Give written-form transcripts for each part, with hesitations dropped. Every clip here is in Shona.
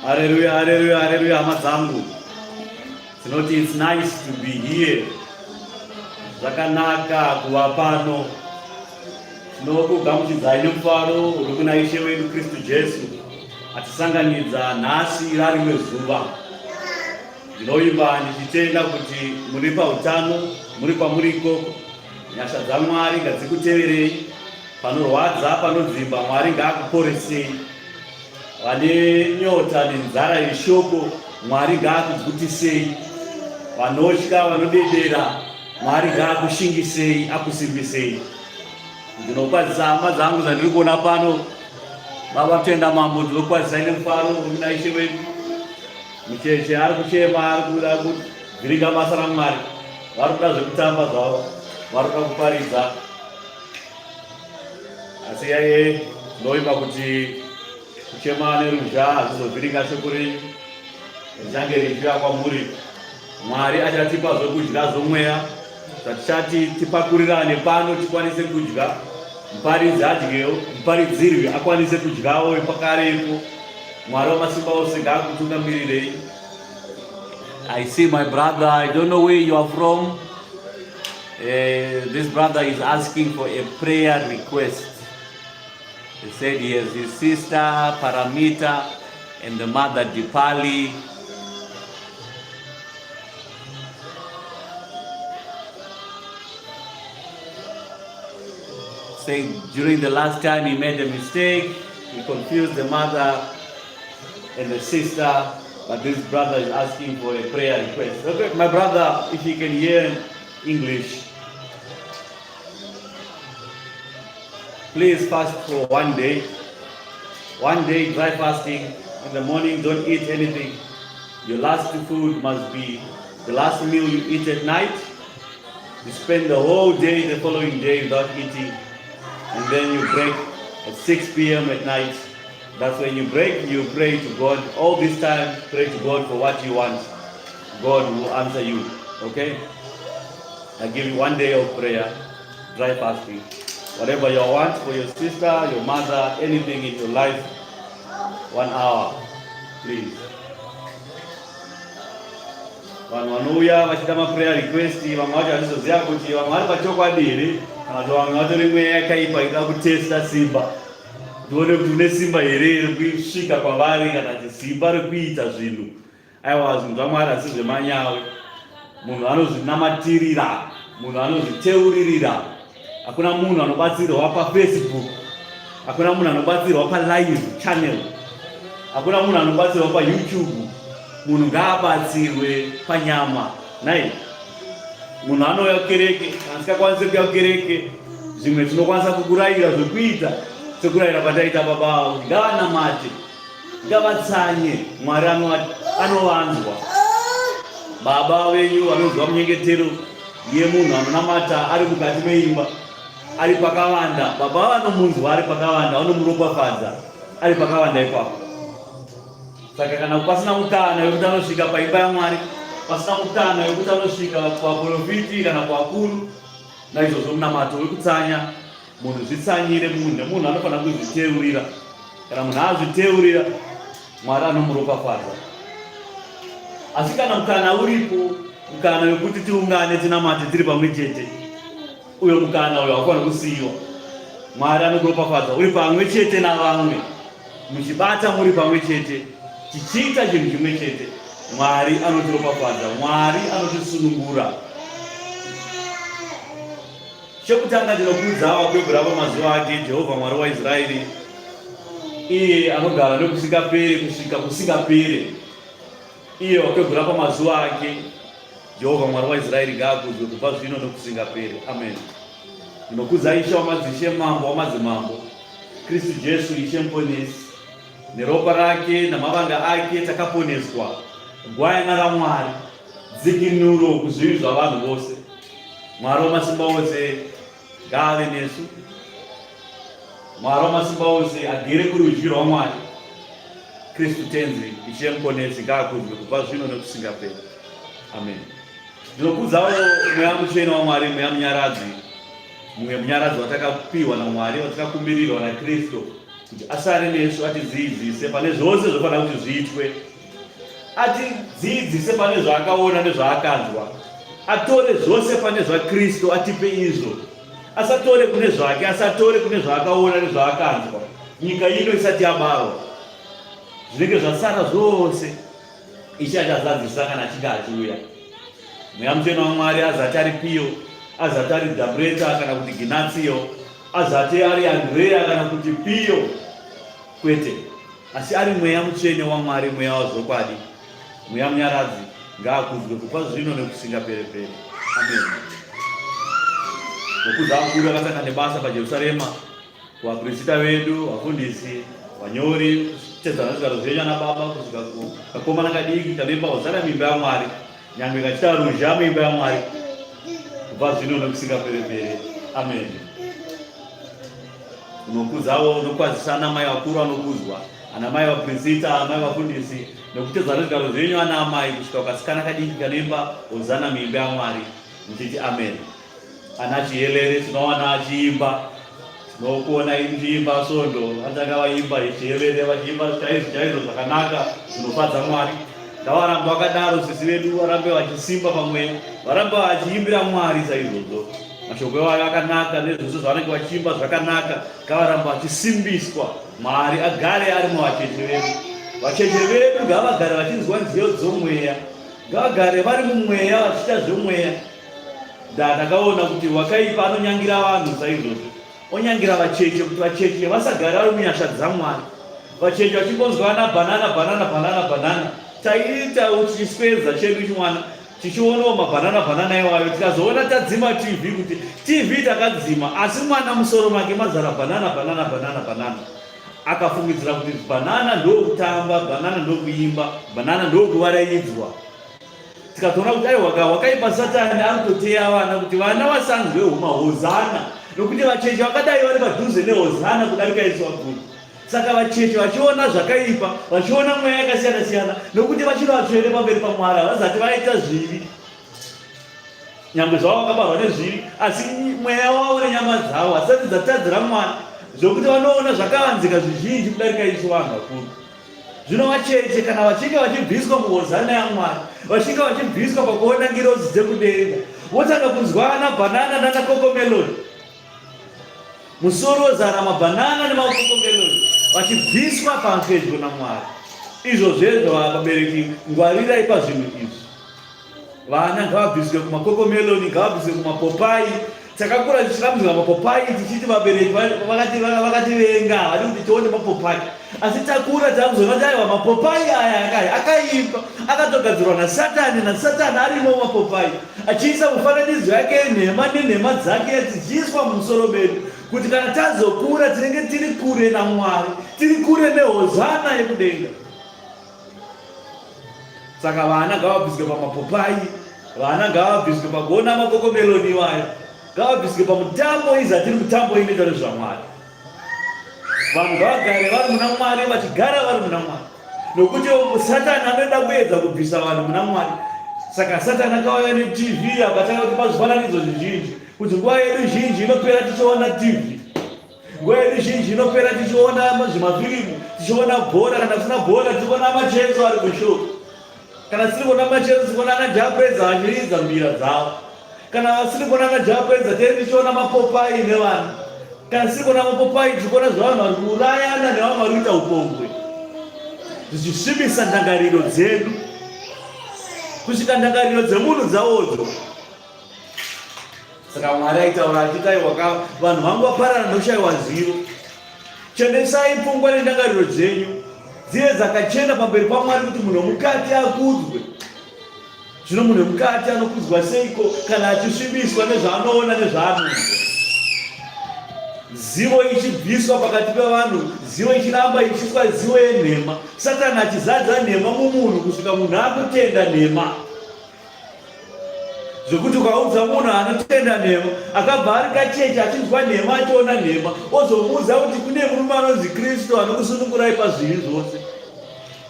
Hallelujah, hallelujah, hallelujah, mazangu. It's nice to be here. Zakanaka kuwa pano. Tinokugamuchidzai nemufaro uri kuna Ishe wedu Kristu Jesu atisanganidza nhasi rimwe zuva. Ndinoimba ndichitenda kuti muri pautano, muri kwamuri ikoko. Nyasha dzaMwari ngadzikuteverei. Panorwadza, panodzimba, Mwari ngaakuporesei. Vane nyota nenzara yeshoko, Mwari ngaakugutisei. Vanotya, vanodedera, Mwari ngaakushingisei, akusimbisei. Ndinokwazisa hama dzangu dzandiri kuona pano, Baba Mtenda Mambo, ndinokwazisai nemufaro uri kuna Ishe wedu. Mucheche ari kuchema, ari kuda kuvhiringa basa raMwari. Vari kuda zvekutamba zvavo, vari kuda kuparidza. Asi yaiye ndinoimba kuti kuchema neruzha hazvizovhiringa shoko renyu, richange richiuya kwamuri. Mwari achatipa zvokudya zvomweya zvatichati tipakurirane pano tikwanise kudya. Muparidzi adyewo, muparidzirwi akwanise kudyawo pakarepo. Mwari wamasimba ose ngaakutungamirei. I see my brother, I don't know where you are from. This brother is asking for a prayer request. He said he has his sister Paramita and the mother Dipali. Saying during the last time he made a mistake, he confused the mother and the sister, but this brother is asking for a prayer request. Okay, my brother, if you can hear English, please fast for 1 day. 1 day dry fasting. In the morning, don't eat anything. Your last food must be the last meal you eat at night. You spend the whole day, the following day, without eating. And then you break at 6 p.m. at night. That's when you break, you pray to God. All this time, pray to God for what you want. God will answer you. Okay? I give you 1 day of prayer, dry fasting. Whatever you want for your sister, your mother, anything in your life, 1 hour, please. Vanhu vanouya vachita prayer request, vamwe vacho vanozoziva kuti vamwe vari pachokwadi kana kuti vamwe vatori mweya yakaipa ida kutesta simba. Tione kuti une simba here rekusvika kwavari kana kuti simba rekuita zvinhu. Aiwa, zvinhu zvaMwari hasi zvemanyawe. Munhu anozvinamatirira, munhu anozviteuririra. Hakuna munhu anobatsirwa paFacebook. Hakuna munhu anobatsirwa palive channel. Hakuna munhu anobatsirwa paYouTube. Munhu ngaabatsirwe panyama. Nai, munhu anouya kukereke, asikakwanise kuuya kukereke, zvimwe tinokwanisa kukurayira zvekuita, sekurayira pataita baba kuti ngavanamate, ngavatsanye. Mwari anovanzwa. Baba venyu vanonzwa munyengetero yemunhu anonamata ari mukati meimba, ari pakavanda. Baba vanomunzwa ari pakavanda, vanomuropafadza ari pakavanda ipapo. Saka kana pasina mukana wekuti anosvika paimba yaMwari, pasina mukana wekuti anosvika paprofiti kana paakuru, naizvozvo munamato wekutsanya, munhu zvitsanyire munhu. Munhu anofanira kuzviteurira. Kana munhu azviteurira, Mwari anomuropafadza. Asi kana mukana uripo, mukana wekuti tiungane tinamate tiri pamwe chete, uyo mukana uyo hakufanira kusiyiwa. Mwari anokuropafadza uri pamwe chete navamwe, muchibata muri pamwe chete, tichiita chinhu chimwe chete. Mwari anotiropafadza, Mwari anotisunungura. Chekutanga ndinokuudza vakwegura pamazuva ake Jehovha Mwari waIsraeri, iye anogara nokusingaperi kusvika kusingaperi. Iye wakwegura pamazuva ake Jehovha Mwari waIsraeri ngaakudzwe kubva zvino nokusingaperi. Amen. Ndinokuudzai Ishe wamadzishe, Mambo wamadzimambo, Kristu Jesu Ishe muponesi. Neropa rake namavanga ake takaponeswa. Gwayana raMwari, dzikinuro kuzvivi zvavanhu vose. Mwari wamasimba ose ngaave nesu. Mwari wamasimba ose agere kurudyi rwaMwari. Kristu tenzi Ishe muponesi ngaakudzwe kubva zvino nokusingaperi. Amen. Ndinokuudzawo mweya mutsvene waMwari, mweya munyaradzi, mumwe munyaradzi watakapiwa naMwari, watakakumbirirwa naKristu, kuti asare nesu atidzidzise pane zvose zvofanira kuti zviitwe, atidzidzise pane zvaakaona nezvaakanzwa, atore zvose pane zvaKristu atipe izvo, asatore kune zvake, asatore kune zvaakaona nezvaakanzwa. Nyika ino isati yabarwa, zvinenge zvasara zvose ichi achazadzisa kana achinge achiuya. Mweya Mutsvene waMwari azati ari Pio, azati ari Dhabreta kana kuti Ginatio, azati ari Andrea kana kuti Pio, kwete, asi ari Mweya Mutsvene waMwari, mweya wazvokwadi, mweya munyaradzi, ngaakudzwe kubva zvino nokusingaperi-peri. Amen. Nokudza vakuru vakatanga nebasa paJerusarema, kuvaprista vedu, vafundisi, vanyori, kuchedzana zvigaro zvenyu ana baba, kusvika kakomana kadiki kanemba hosana mimba yaMwari, nyangwe kachita ruzha mimba yaMwari, kubva zvino nokusingaperi-peri. Amen. Unokudzawo nokwazisa ana mai vakuru anokudzwa, ana mai vaprista, ana mai vafundisi, nokutedzana zvigaro zvenyu ana amai, kusvika kasikana kadiki kanemba hosana mimba yaMwari, muchiti amen. Ana chiyelere tinowana achiimba, tinokuona ichiimba svondo, vatanga vaimba chiyelere vachiimba chaizvo zvakanaka zvinofadza Mwari. Ngavaramba vakadaro, sisi vedu varambe vachisimba pamweya, varambe vachiimbira Mwari saizvozvo. Mashoko avo akanaka nezvose zvavanenge vachiimba zvakanaka, ngavaramba vachisimbiswa. Mwari agare ari muvacheche vedu. Vacheche vedu ngavagare vachinzwa nziyo dzomweya, ngavagare vari mumweya vachiita zvomweya. Ndakaona kuti wakaipa anonyangira vanhu saizvozvo, onyangira vacheche kuti vacheche vasagara vari munyasha dzaMwari. Vacheche vachingonzwana banana, taita uchiswedza chedu chimwana tichionawo mabanana iwayo, tikazoona tadzima TV kuti TV takadzima, asi mwana musoro make mazara banana. Akafungidzira kuti banana ndokutamba, banana ndokuimba, banana ndokuvaraidzwa. Tikatoona kuti aiwa wakaipa Satani anototeya vana kuti vana vasanzwe huma hozana, nokuti vacheche vakadai vari padhuze nehozana kudarika Yesu wakuru. Saka vacheche vachiona zvakaipa, vachiona mweya yakasiyana-siyana, nokuti vachiri vatsvene pamberi paMwari, havazati vaita zvivi. Nyangwe zvavo vakabarwa nezvivi, asi mweya wavo nenyama dzavo hasati dzatadzira Mwari, zvokuti vanoona zvakavanzika zvizhinji kudarika Yesu vanhu vakuru. Zvino vacheche kana vachinge vachibviswa muhozana yaMwari, vachinge vachibviswa pakuona ngirozi dzekudenga, votanga kunzwana banana nanakokomeloni, musoro wozara mabanana nemakokomeloni, vachibviswa pamhedyo naMwari. Izvo zvezvo vabereki, ngwarirai pazvinhu izvi. Vana ngavabviswe kumakokomeloni, ngavabviswe kumapopai. Takakura tichirambidzwa mapopai tichiti vabereki vakativenga, havadi kuti tione mapopai. Asi takura takuzoona kuti aiwa mapopai aya akaipa, akatogadzirwa naSatani arimo mapopai, achiisa mufananidzo yake nenhema dzake dzichiiswa mumusoro medu, kuti kana tazokura tinenge tiri kure naMwari, tiri kure nehozana yekudenga. Saka vana ngavabviswe pamapopai, vana ngavabviswe pakuona makokomeloni iwayo, ngavabviswe pamutambo izatiri mutambo inoita nezvaMwari. Vanhu ngavagare vari muna Mwari, vachigara vari muna Mwari, nokuti Satani anoda kuedza kubvisa vanhu muna Mwari. Saka Satani akauya neTV akatanga kutipa zvifananidzo zvizhinji, kuti nguva yedu zhinji inopera tichiona TV, nguva yedu zhinji inopera tichiona zvimafilimu, tichiona bhora, kana kusina bhora tichiona macheso ari kushow, kana siri kuona macheso tichiona anajapedza vachiridza mbira dzavo, kana vasiri kuona anajapedza tichiona mapopai nevanhu, kana siri kuona mapopai tichiona zvavanhu vari kuurayana nevanhu vari kuita upombwe, zvichisvibisa ndangariro dzedu kusvika ndangariro dzemunhu dzawodzo. Saka Mwari aitaura achiti aiwa vanhu vangu vaparara nokushayiwa zivo. Chenesai pfungwa nendangariro dzenyu dzive dzakachena pamberi paMwari kuti munhu womukati akudzwe. Zvino munhu womukati anokudzwa seiko kana achisvibiswa nezvaanoona nezvaanonzwa? Zivo ichibviswa pakati pevanhu, zivo ichiramba ichiiswa zivo yenhema, Satani achizadza nhema mumunhu kusvika munhu akutenda nhema. Zvokuti ukaudza munhu anotenda nhema, akabva ari kacheche achinzwa nhema achiona nhema, ozomuudza kuti kune murume anonzi Kristu anokusunungurai pazvivi zvose.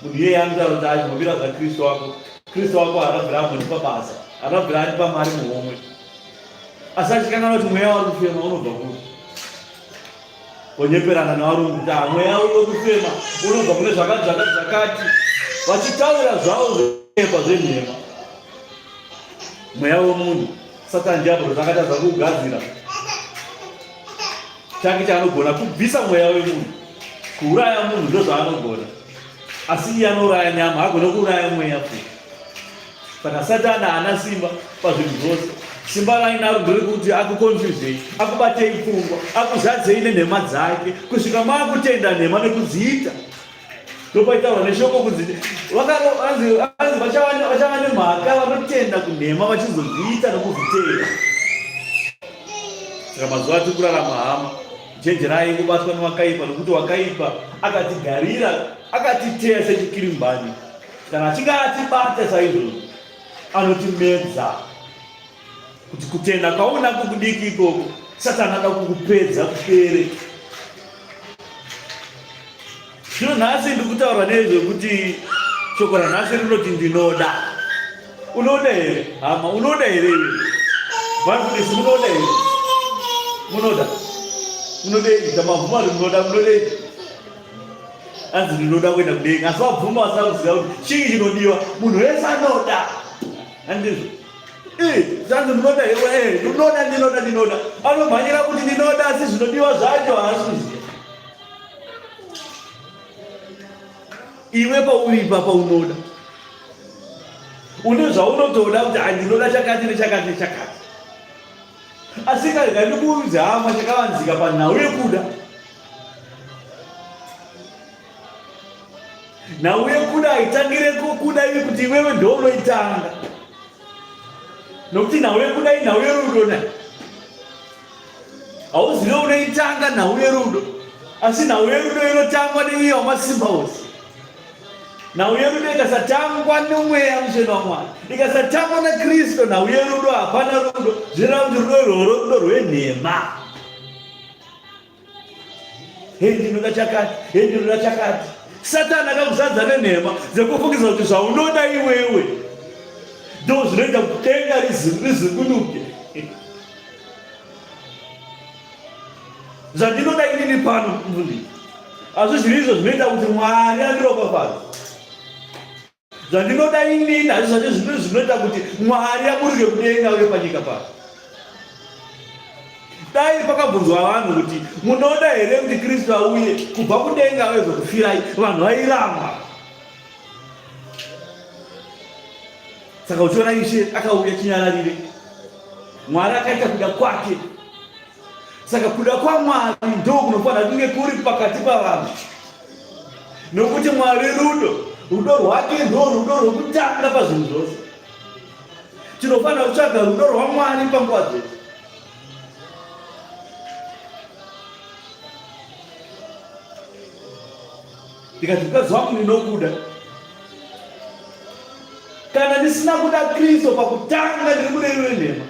Munhu iyeye anotaura kuti achimbovira zvaKristu wako, Kristu wako akabvira amoni pabasa, akabvira ati paMwari muhomwe. Asi achikanganwa kuti mweya wari kufema unobva kuri. onyeperana navarungu kuti mweya unokufema unobva kune zvakati vachitaura zvavo zvepa zvenhema. Mweya wemunhu Satani diablo zvakatadza kuugadzira chake chaanogona kubvisa mweya wemunhu, kuuraya munhu ndozvaanogona, asi iye anouraya nyama, haagone kuuraya mweya futi. Saka Satani haana simba pazvinhu zvose. Simba rainaro nderekuti akukonfyuzei, akubatei pfungwa, akuzadzei nenhema dzake kusvika maakutenda nhema nekudziita. Ndopaitaurwa neshoko kunzi vachava nemhaka vanotenda kunhema vachizodziita nekuzvitenda. Saka mazuva atiri kurarama hama, chenjerai kubatwa nevakaipa, nokuti wakaipa akatigarira, akatiteya sechikirimbani. Kana achinge atibata saizvozvo anotimedza. Kuti kutenda kwaunako kudiki ikoko, Satani ada kukupedza kupere. Zvino nhasi ndiri kutaura nezvekuti shoko ranhasi rinoti ndinoda. Unoda here hama? Unoda here iwe? Vanhukudisi munoda here? Munoda? Munodei? Tamavhuma kuti munoda, munodei? Anzi ndinoda kuenda kudenga, asi vabvuma vasina kuziva kuti chii chinodiwa. Munhu wese anoda. Handizvo? Zvanzi munoda here? Ndinoda. Anomhanyira kuti ndinoda, asi zvinodiwa zvacho haasi kuziva. Iwe pauripa paunoda, une zvaunotoda kuti handinoda chakati nechakati nechakati. Asi kaga ndikuudza hama chakavanzika panhau yekuda. Nhau yekuda haitangire kukuda ivi kuti iwewe ndounoitanga. Nokuti nhau yekuda inhau yerudo na. Hauzive unoitanga nhau yerudo, asi nhau yerudo inotangwa neiye wamasimba ose. Nhau yerudo ikasatangwa nomweya mutsvene waMwari, ikasatangwa naKristu, nhau yerudo hapana rudo. Zvireva kuti rudo irworwo rudo rwenhema. Ndinoda chakati. Satani akakuzadza nenhema dzekufungidza kuti zvaunoda iwewe ndo zvinoita kuti denga rizungunuke. Zvandinoda inini pano mvuri, asi zvirizvo zvinoita kuti Mwari andiropafadze. Zvandinoda inini hazvo zvacho zvinoita kuti Mwari aburuke kudenga uye panyika pano. Dai pakabvunzwa vanhu kuti munoda here kuti Kristu auye kubva kudenga auye kufirai, vanhu vairamba. Saka uchiona Ishe akauya chinyararire, Mwari akaita kuda kwake. Saka kuda kwaMwari ndo kunofanira kunge kuri pakati pavanhu, nokuti Mwari rudo rwake ndo rudo rwokutanga pazvinhu zvose. Tinofanira kutsvaga rudo rwaMwari panguva dzese. Ndikati mukadzi wangu ndinokuda, kana ndisina kuda Kristu pakutanga ndiri kuda iwe nhema.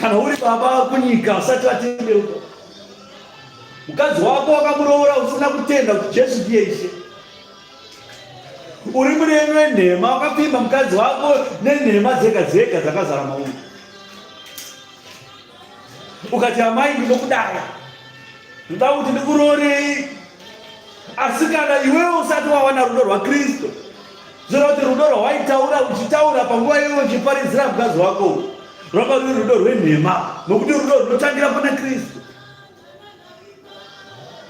Kana uri baba kunyika usati watendeuka, mukadzi wako wakamuroora usina kutenda kuti Jesu ndiye Ishe, uri kuda iwe nhema, wakapimba mukadzi wako nenhema dzega dzega dzakazara mauri, ukati amai ndinokudaya, ndoda kuti ndikuroorei. Asi kana iwewe usati wawana rudo rwaKristu, zvoreva kuti rudo rwawaitaura uchitaura panguva iwewe uchiparidzira mukadzi wako rwava ruri rudo rwenhema, nokuti rudo runotangira pana Kristu.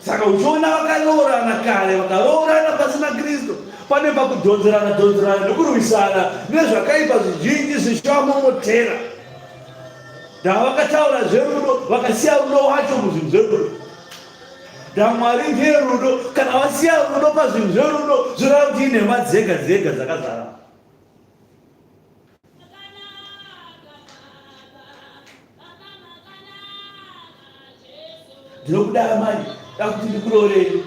Saka uchiona vakaroorana kare, vakaroorana pasina Kristu, pane pakudhonzerana nekurwisana nezvakaipa zvizhinji zvichivamomotera. Ndavakataura zverudo vakasiya rudo wacho muzvinhu zverudo. Mwari ndiye rudo, kana wasiya rudo pazvinhu zverudo, zvoreva kuti inhema dzega dzega dzakazara. Ndinokuda amai, ndakuti ndikuroorei.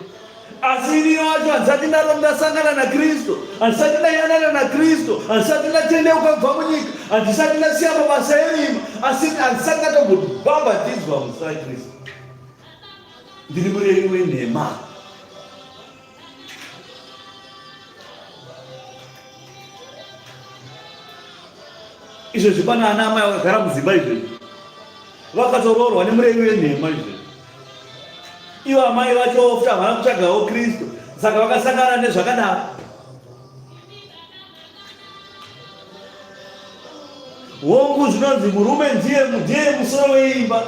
Asi inini wacho handisati ndasangana naKristu, handisati ndayanana naKristu, handisati ndatendeuka kubva munyika, handisati ndasiya mabasa erima, asi handisati ndatombobhabhatidzwa muzita raKristu. Ndiri mureri wenhema. Izvozvi pana ana amai vakagara mudzimba izvozvi, vakatororwa nemurevi wenhema izvi. Ivo amai vacho futa havana kutsvagawo Kristu, saka vakasangana nezvakadaro. Hongu zvinonzi murume ndiye musoro weimba,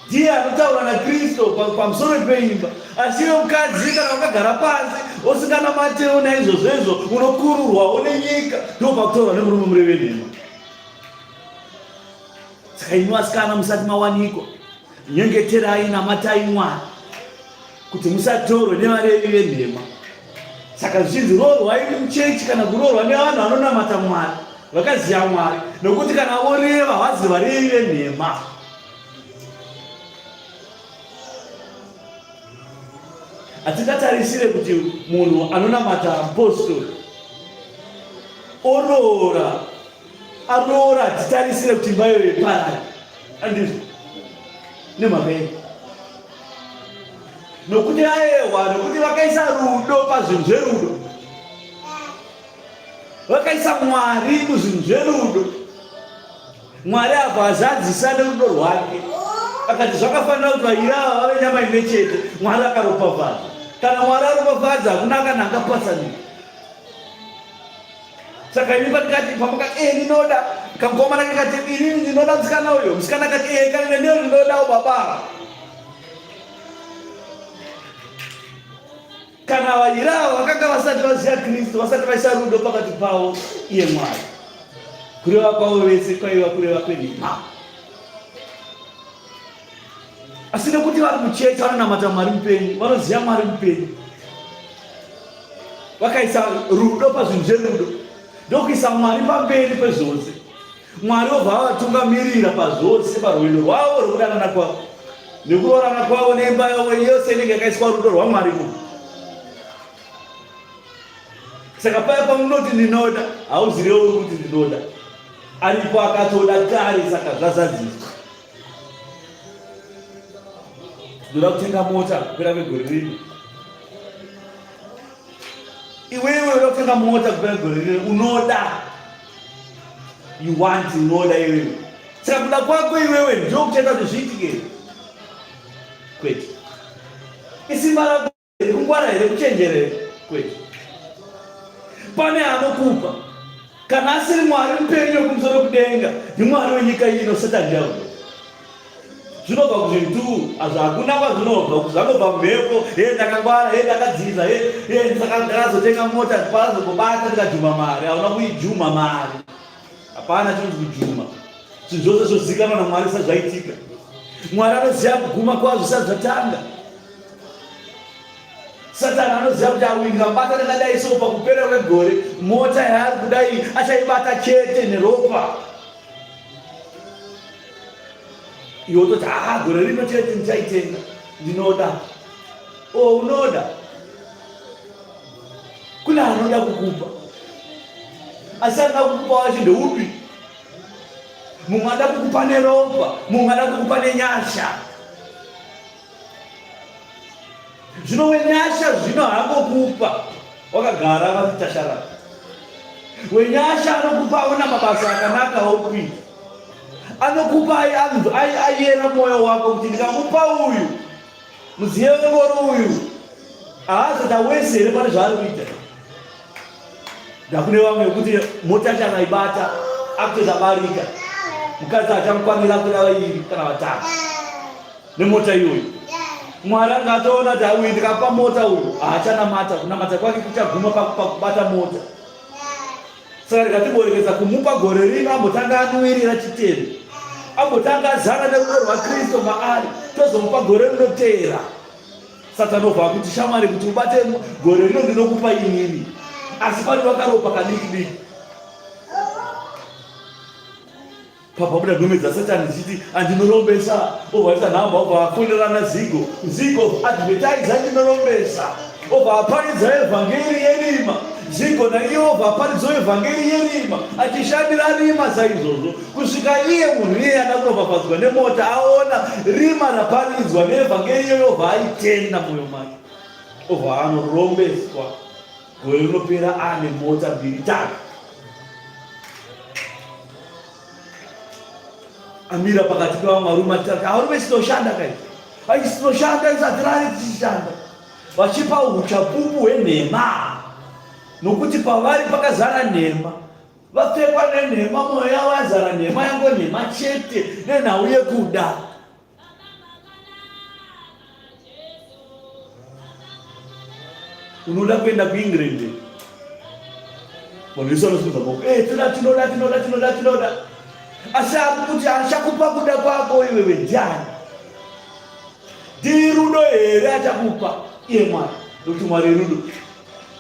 ndiye anotaura naKristu pamusoro peimba. Asi iwe mukadzi, kana wakagara pasi usinganamatewo naizvozvo unokururwawo nenyika, ndopakutaurwa nemurume murevi wenhema. Saka imi vasikana musati mawanikwa, nyengeterai namatai Mwari kuti musatorwe nevarevi venhema. Saka zvichinzi roorwai muchechi kana kuroorwa nevanhu vanonamata Mwari, vakaziva Mwari, nokuti kana voreva hazi varevi venhema. Hatingatarisire kuti munhu anonamata apostori aroora titarisire kuti imba iyoyo iparare. Andizvo nemhaka yei? Nokuti ayewa, nokuti vakaisa rudo pazvinhu zverudo, vakaisa Mwari muzvinhu zverudo. Mwari abva azadzisa nerudo rwake, akati zvakafanira kuti vairava vave nyama imwe chete. Mwari akaropafadza. Kana Mwari aropafadza, hakuna kana angapatsanira. Saka imi patikati pamakati ndinoda, kamukomana kakati ini ndinoda musikana uyo, musikana kati kana ndiyo ndinodawo baba. Kana vairava vakanga vasati vaziva Kristu, vasati vaisa rudo pakati pavo iye Mwari, kureva kwavo vese kwaiva kureva kwenhema. Asi nekuti vari muchechi vanonamata Mwari mupenyu, vanoziva Mwari mupenyu, vakaisa rudo pazvinhu zverudo, ndokuisa Mwari pamberi pezvose. Mwari obva avatungamirira pazvose, parwendo rwavo rwekudanana kwavo nekuroorana kwavo neimba yavo yose inenge yakaiswa rudo rwaMwari muno. Saka paya pamunoti ndinoda, hauzirewo kuti ndinoda, aripo akatoda kare, saka zvazadziswa. Ndoda kutenga mota kupera kwegore rino. Iwewe unoda kutenga mota kupera kwegore rino, unoda, you want, unoda iwewe. Saka kuda kwako iwewe ndio kuchaita kuti zviitike kwete. Isimba rako kungwara here, kuchenjera kwete. Pane anokupa, kana asiri Mwari mupenyu wekumusoro kudenga, ndiMwari wenyika ino, Satani yavo. Zvinobva kuzvintu, hakuna kwazvinobva, kuzvanobva mumhepo, ndakangwara, ndakadziza, ndakazotenga mota, parazokubata ndikajuma mari. Hauna kuijuma mari, hapana chinonzi kujuma. Zvinhu zvose zvozikanwa naMwari zvisati zvaitika. Mwari anoziva kuguma kwazvo zvisati zvatanga. Satani anoziva kuti awingamubata ndakadai so pakupera kwegore, mota yaari kudai achaibata chete neropa. Iwe toti gore rino chete ndichaitenga, ndinoda. Unoda. Kuna anoda kukupa, asi anoda kukupa wacho ndeupi? Mumwe ada kukupa neropa, mumwe ada kukupa nenyasha. Zvino wenyasha zvino haangokupa wakagara vachitasharara. Wenyasha anokupa aona mabasa akanaka okuita. Anokupa ayera mwoyo wako kuti ndikamupa uyu, muziye wengoro uyu, haazota wese here pane zvaari kuita. Ndakune vamwe kuti mota chakaibata akutozabarika, mukadzi achamukwanira kuda vairi kana vatatu nemota iyoyo. Mwari angatoona kuti uyu ndikapa mota uyu, haachanamata, kunamata kwake kuchaguma pakubata mota. Saka ndikatiborekeza kumupa gore rino ambotanga anuwirira chitendo, ambotanga azara nerudo rwaKristu maari, tozomupa gore rinoteera. Satani obva akuti shamwari, kuti ubate gore rino ndinokupa inini, asi pane vakaropa kadiki diki. Papabuda gome dza Satani dzichiti andinorombesa, obva nhamba, obva afonderana zigo advertise andinorombesa, obva aparidza evhangeri yerima, zigo naiye obva aparidza evhangeri yerima, achishandira rima saizvozvo, kusvika iye munhu iye ada kuropafadzwa nemota aona rima raparidzwa neevhangeri iyoyo, obva aitenda mwoyo make, obva anorombeswa. Gore rinopera ane mota mbiri tatu. amira pakati pevamwe varume sinoshanda kai sinoshanda isatirari tichishanda vachipa uchapupu hwenhema nokuti pavari pakazara nhema vapfekwa nenhema mwoyo yavo yazara nhema yango nhema chete nenhau yekuda unoda kuenda kuengland vanhu vese vanosimudza maoko tinoda asi akuti achakupa kuda kwako iwewe ndiani ndirudo here achakupa iye Mwari nokuti Mwari rudo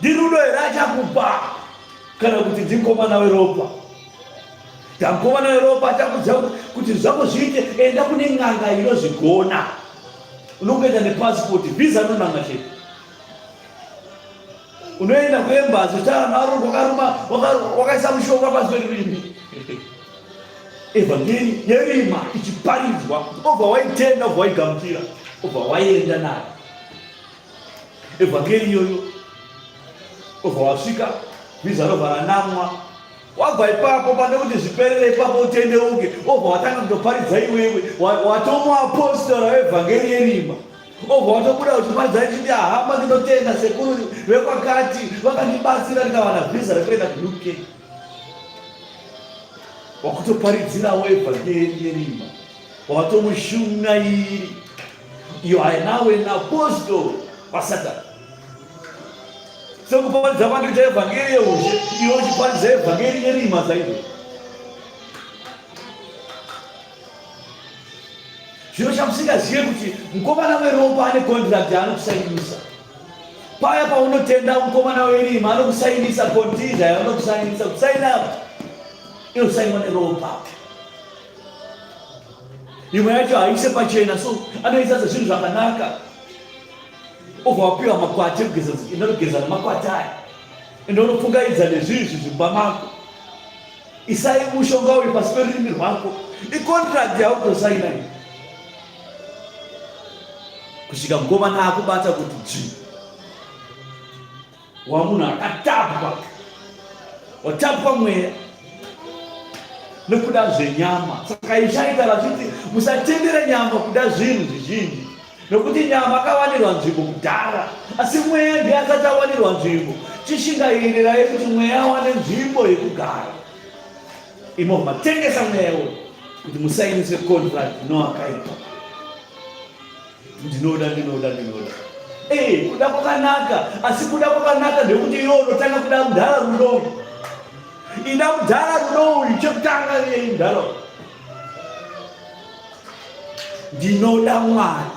ndirudo here achakupa kana kuti ndimukomana weropa ndamukomana weropa achakudza kuti zvako zviite enda kune n'anga inozvigona unongoenda nepasipoti visa nonanga chete unoenda kuembazi utaanaarungu wakaisa mushonga pasi perurimi evhangeri yerima ichiparidzwa obva waitenda obva waigamuchira obva waienda nayo evhangeri iyoyo obva wasvika vhiza robva ranamwa wabva ipapo pane kuti zviperere ipapo utendeuke obva watanga kutoparidza iwewe watomuapostora wevhangeri yerima obva watobuda uchiparidza ichiti ahamba ndinotenda sekuru vekwakati vakandibatsira ndikawana vhiza rekuenda kuuk wakutoparidzirawo evhangeri yerima watomushungairi you are now an apostle pasatani sekuparidza kwandikuita evhangeri yeushe iwe uchiparidza evhangeri yerima zaizvo zvino chamusingazive kuti mukomana weropa ane contract anokusainisa paya paunotenda mukomana werima anokusainisa kontiza yaanokusainisa kusaina inosainwa neropa imwe yacho haise pachena so anoisa zvinhu zvakanaka obva wapiwa makwati inogeza nemakwati aya ende unopfungaidza nezvinhu zvimba mako isai mushonga uyu pasi perurimi rwako ikontrakt yautosaina iyi kusvika mukomana akubata kuti ji wamunhu akatapwa watapwa mweya nekuda zvenyama saka ichaita vachiti musatendere nyama kuda zvinhu zvizhinji nokuti nyama akawanirwa nzvimbo kudhara asi mweya ndiye asati awanirwa nzvimbo chishingairira yekuti mweya awane nzvimbo yekugara imo matengesa mweya uyu kuti musainise contract noakaipa ndinoda kuda kwakanaka asi kuda kwakanaka ndekuti iwo unotanga kuda mudhara rudo ida mudhara rudo uyu chekutanga yei mudhara ndinoda Mwari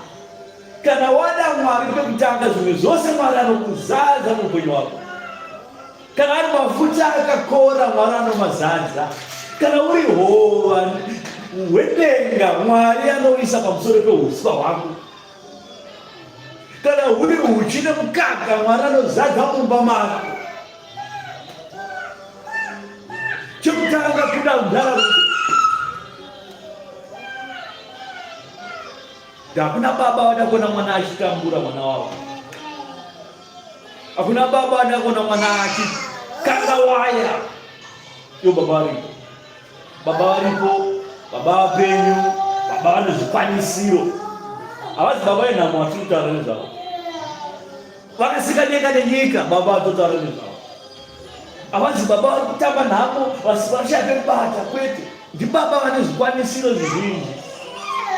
kana wada Mwari pekutanga zvimwe zvose Mwari anokuzaza muupenyu wako kana ari mafuta akakora Mwari anomazadza kana uri hova hwedenga Mwari anoisa pamusoro peuswa hwako kana uri uchi nemukaka Mwari anozadza mumba mako chekutanga kuda mudhara hakuna baba wada kuona mwana achitambura mwana wavo hakuna baba wada kuona mwana achikanga waya iyo baba varipo baba vapenyu baba vane zvikwanisiro havazi baba venhamo vatinotaura nezvavo vakasika denga nenyika baba vatotaura nezvavo havazi baba vari kutamba nhamo vashape bata kwete ndibaba vane zvikwanisiro zvizhinji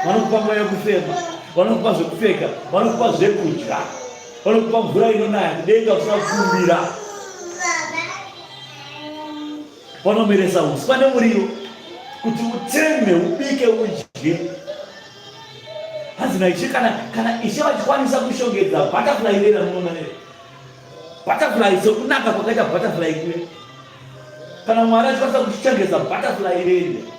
vanokupa mweya yekufema vanokupa zvekupfeka vanokupa zvekudya vanokupa mvura inonaya kudenga kusina kufumbira vanomeresa uswa nemuriwo kuti uteme ubike udye hanzi naiche kana ishe vachikwanisa kushongedza butterfly rera munoona butterfly sekunaka kwakaita butterfly kwe kana Mwari achikwanisa kushongedza butterfly rere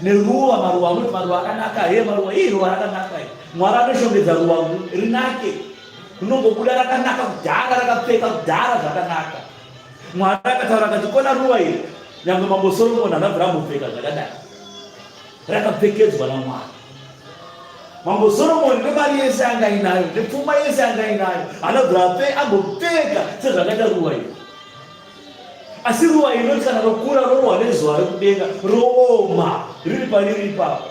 neruva maruva anoti maruva akanaka maruva ruva rakanaka Mwari anoshongedza ruva rinake rinongobuda rakanaka kudhara rakapfeka kudhara zvakanaka Mwari akataura akati kona ruva iri nyangwe mambo Soromoni anabva rambopfeka zvakadai rakapfekedzwa naMwari mambo Soromoni nemari yese anga inayo nepfuma yese anga inayo anobva ambopfeka sezvakaita ruva iri asi ruva iri kana rokura rorohwa nezuva rekudenga rooma riri pariri ipapo.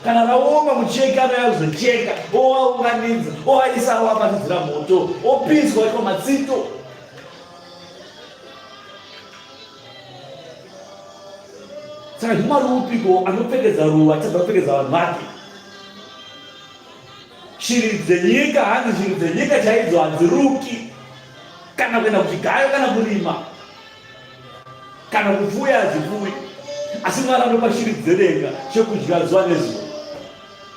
Kana raoma mucheka anoyakuzocheka owaunganidza oaisa wapatidzira moto opinzwa iko matsito. Saka ndiMwari upiko anopfekedza ruva achabva kupfekedza vanhu vake. Shiri dzenyika hanzi shiri dzenyika chaidzo hadziruki kana kuenda kuchigayo kana kurima kana kupfuya hadzipfuyi, asi Mwari anopa shiri dzedenga chekudya zuva nezuva,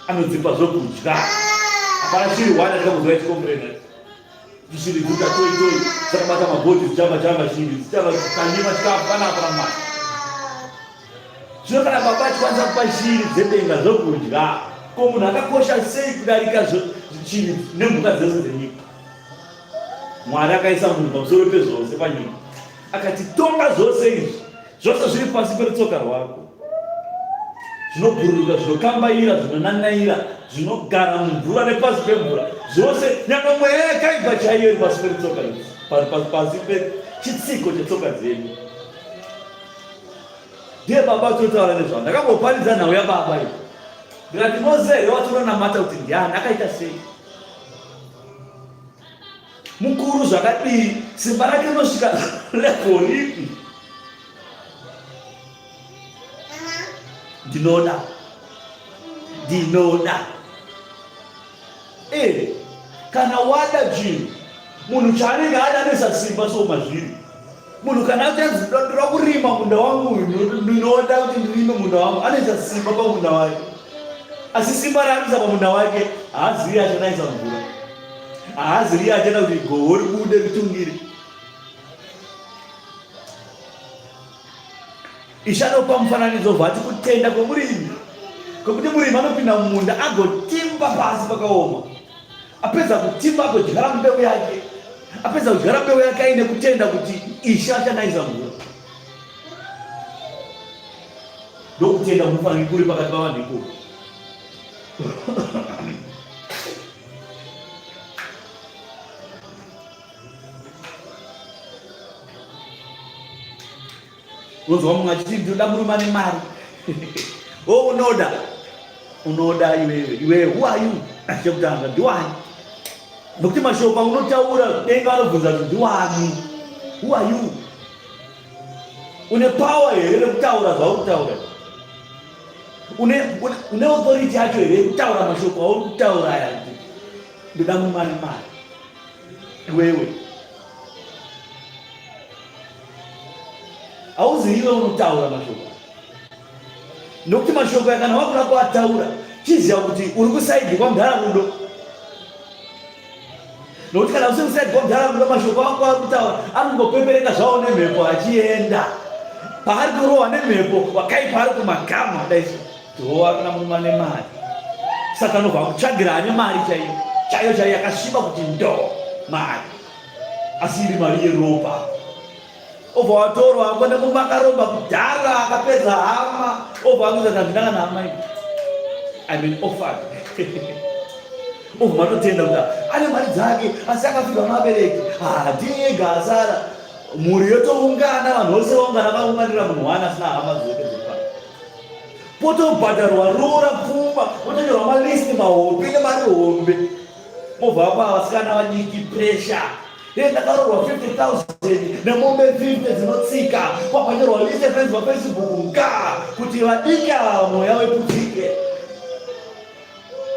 anodzipa zvokudya. Hapana shiri hwana ndikamuziva ichikomberena shiri dzita toitoi dzakabata mabhoti dzichamba shiri dzichakanyima chikafu kana hapana mari. Zvino kana baba achikwanisa kupa shiri dzedenga zvokudya, ko munhu akakosha sei kudarika shiri nemhuka dzose dzenyika? Mwari akaisa munhu pamusoro pezvose panyika, akati tonga zvose izvi, zvose zviri pasi perutsoka rwako, zvinobhururuka, zvinokambaira, zvinonanaira, zvinogara mumvura nepasi pemvura, zvose nyangwe mweya yakaipa chaiyo iri pasi perutsoka idzi, pasi pechitsiko chetsoka dzedu. Ndiye baba totaura nezvavo. Ndakamboparidza nhau yababa iyi. Ndikati Mozeri watononamata kuti ndiani akaita sei? Mukuru zvakadii? Simba rake rinosvika level ipi? Ndinoda. Kana wada chinhu, munhu chaanenge adanisa simba somazviri. Munhu kana achanzi ndinoda kurima munda wangu, ndinoda kuti ndirime munda wangu, anoisa simba pamunda wake. Asi simba raanoisa pamunda wake haazivi achanaisa mvura, haazivi achada kuti goho ribude ritungire. Ishanopa mufananidzo vhati kutenda kwemurimi, kwekuti murimi anopinda mumunda agotimba pasi pakaoma, apedza kutimba agodyara mbeu yake, apedza kudyara mbeu yake aine kutenda kuti Ishe achanaisa mvura. Ndokutenda kunofanira kuri pakati pavanhu ikoko. Unozwa mumwe achiti ndinoda murume ane mari. Unoda iwewe, who are you? Achekutanga ndiwani? Nokuti mashoko unotaura denga anobvunza kuti ndiwani? Who are you? Une power here kutaura zvauri kutaura? Une authority yacho here kutaura mashoko auri kutaura aya kuti ndoda murume ane mari? Iwewe hauzivi iwe unotaura mashoko, nokuti mashoko kana wakura kuataura chiziva kuti uri kusaidhi kwamudhararudo. Nokuti kana usiri kusaidhi kwamudhararudo, mashoko ako ari kutaura anongopepereka zvavo nemhepo achienda. Paari kurohwa nemhepo wakaipa ari kumagama daizvo tohova kana murume ane mari. Saka anobva kutsvagira ane mari chaiyo yakasviba kuti ndo mari, asi iri mari yeropa. Obva watorwa akwenda mumakaromba kudhara akapedza hama, obva akuita ndandinanga nehama iyi, I mean offered. Obva matotenda kuti ane mari dzake asi akafirwa navabereki, ndiye ega asara. Mhuri yotoungana, vanhu vose vaungana vaunganira munhu wana asina hama dzote dzekwana. Potobhadharwa rora pfumba, potonyorwa malisti mahombe nemari hombe. Mobva apa vasikana vadiki pressure. Ndakarorwa 50,000 nemombe 50 dzinotsika, kwabhanyorwa list friends paFacebook kuti vadika mweya weputike.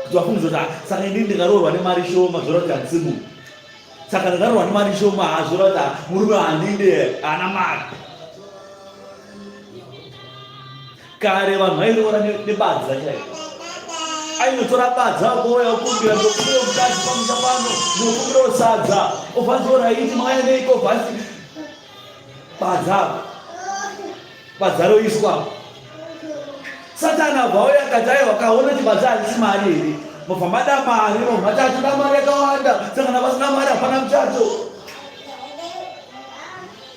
Kuti vafungidzwa kuti saka ini ndikarorwa nemari shoma zvoreva kuti handisi munhu. Saka ndakarorwa nemari shoma zvoreva kuti murume handide ana mari. Kare vanhu vairoora nebadza chaiko. Ainotora badza akouya okumbira ndokumbira mukadzi pamusha pano, ndokumbira sadza, obvazora iti mwaendeiko bvasi badza roiswa. Satani abvauya akati aiwa kaona kuti badza handisi mari here, mobva mada mari, mati atoda mari yakawanda, saka kana pasina mari hapana muchato.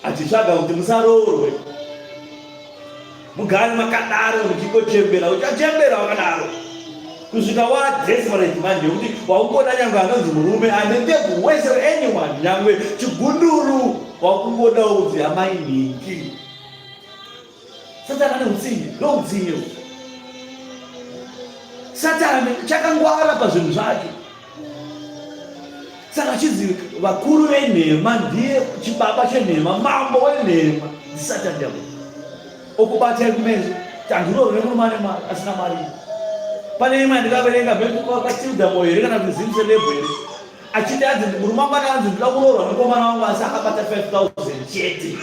Achitsvaga kuti musaroorwe, mugare makadaro muchingochembera, uchachembera wakadaro kusvika wadesperate manje kuti wakungoda nyangwe anonzi murume ane ndebvu wese anyone, nyangwe chigunduru wakungodawo kuti amai nhingi. Satani ane utsinye, ndoutsinye. Satani chakangwara pazvinhu zvake. Saka chizi vakuru venhema ndiye chibaba chenhema, mambo wenhema ndisatani devil. Okubatai kumeso tandinoro nemurume mari asina mari. Pane imwe ndikaverenga vakatiudza moyo here kana kuti zimse lebho here achiti adzi murume wangu anzi ndida kuroorwa nekomana wangu asi akabata 5,000 chete.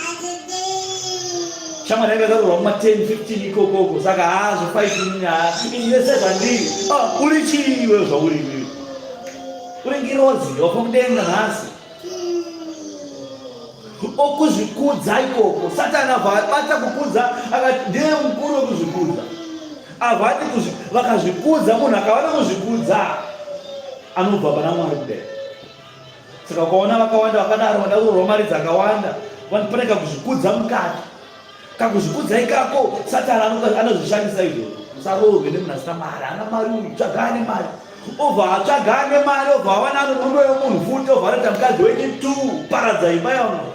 Shamwari yangu akaroorwa muma 10-15 ikokoko. Saka hazvo 5 ine sezvandiri uri chiiwe zvauri iwe uri ngirozi wafa kudenga nhasi okuzvikudza ikoko. Satani abata kukudza akati ndiye mukuru wekuzvikudza. Avati vakazvikudza, munhu akawana kuzvikudza anobva pana Mwari kudai. Saka ukaona vakawanda vakadaro vada kuroorwa mari dzakawanda pane kakuzvikudza mukati. Kakuzvikudza ikako Satani anozvishandisa izvozvo. Usaroorwe nemunhu asina mari. Ana mari uyu tsvagane mari. Obva atsvagane mari obva awana anonondo yomunhu futi obva anoita mukadzi wechitu paradza imba yangu.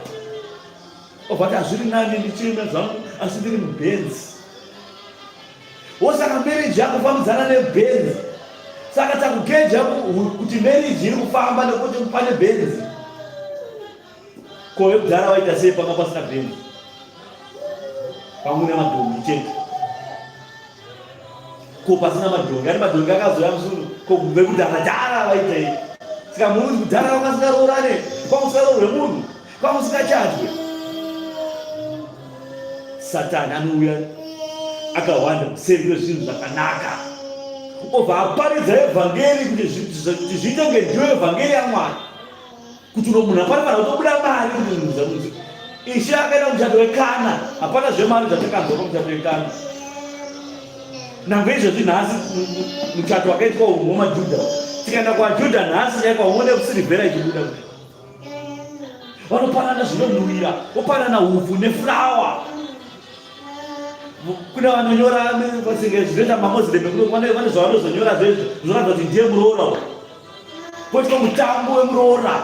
Obva ati hazviri nani ndichirime zvangu asi ndiri mubenzi. Osaka marriage yakufambidzana nebenzi. Saka takugeja kuti marriage iri kufamba nekuti pane benzi. Ko wekudhara waita sei panga pasina benzi? Pamwe nemadhongi chete. Ko pasina madhongi, ari madhongi akazoya musoro. Ko vekudhara vaita iyi. Saka munhu kudhara vakasingaroorane pamusikaroorwe munhu pamusingachadwe. Satani anouya akawanda kuseri kwezvinhu zvakanaka. Obva aparidza evhangeri kuti zviite kunge ndiyo evhangeri yaMwari. Kuti uno munhu hapana kutobuda mari kuti munhu zamuzi. Ishe akaenda muchato wekana, hapana zvemari zvatakanzwa pamuchato wekana. Nangwe izvozvi nhasi muchato wakaitwa wemaJudha. Tikaenda kwaJudha nhasi chaikwa umone kusirivhera ichibuda kuti vanopanana zvinonhuhwira, vopanana hupfu nefurawa. Kuna vanonyora zvinoita maMoslem vane zvavanozonyora zvezvo zvinoratidza kuti ndiye muroora. Poitwa mutambo wemuroora,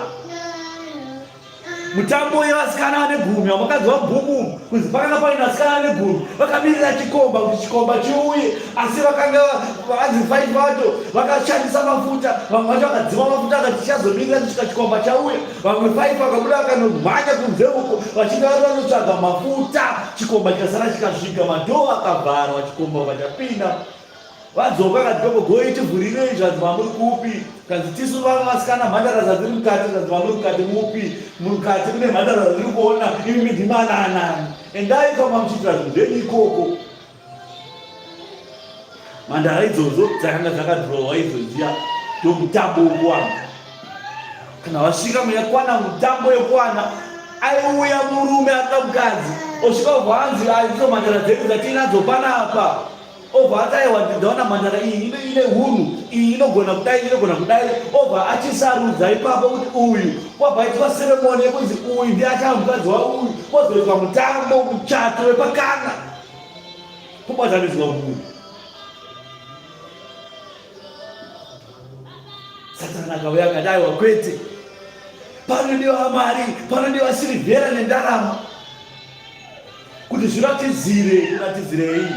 mutambo wevasikana vane gumi. Vamakadziwa mubhuku kunzi pakanga paine vasikana vane gumi vakamirira chikomba kuti chikomba chiuye, asi vakanga vanzi 5 vacho vakashandisa mafuta. Vamwe vacho vakadzima mafuta akati tichazomirira kusvika chikomba chauya. Vamwe 5 vakabuda vakanomhanya kunze uko vachinge vari vanotsvaga mafuta. Chikomba chikasara chikasvika, madhoo akavharwa, chikomba chapinda. Vadzoka kati gogoyi tivhurirei zvadzima muri kupi? Kanzi tisu vasikana mhandara dziri mukati, zvadzima muri mukati mupi? Mukati kune mhandara dziri kuona imi midhimana anani. Endai kama muchiitira zvinhu zvenyu ikoko. Mhandara idzodzo dzakanga dzakadhirowa idzodziya tomutambo wekuwana. Kana wasvika muyakwana mutambo wekuwana, aiuya murume aka mukadzi osvika obva anzi aidzo mhandara dzedu dzatinadzo panapa. Obva ataiwa ndaona mhandara iyi ine hunhu, iyi inogona kudai, inogona kudai. Obva achisarudza ipapo kuti uyu. Kwabva aitwa seremoni yekunzi uyu ndiye achava mukadzi wauyu. Kwozoitwa mutambo, muchato wepakana. Kubatanidzwa munhu. Satani akauya akati aiwa kwete, panodiwa mari, panodiwa sirivhera nendarama kuti zviratidzirei.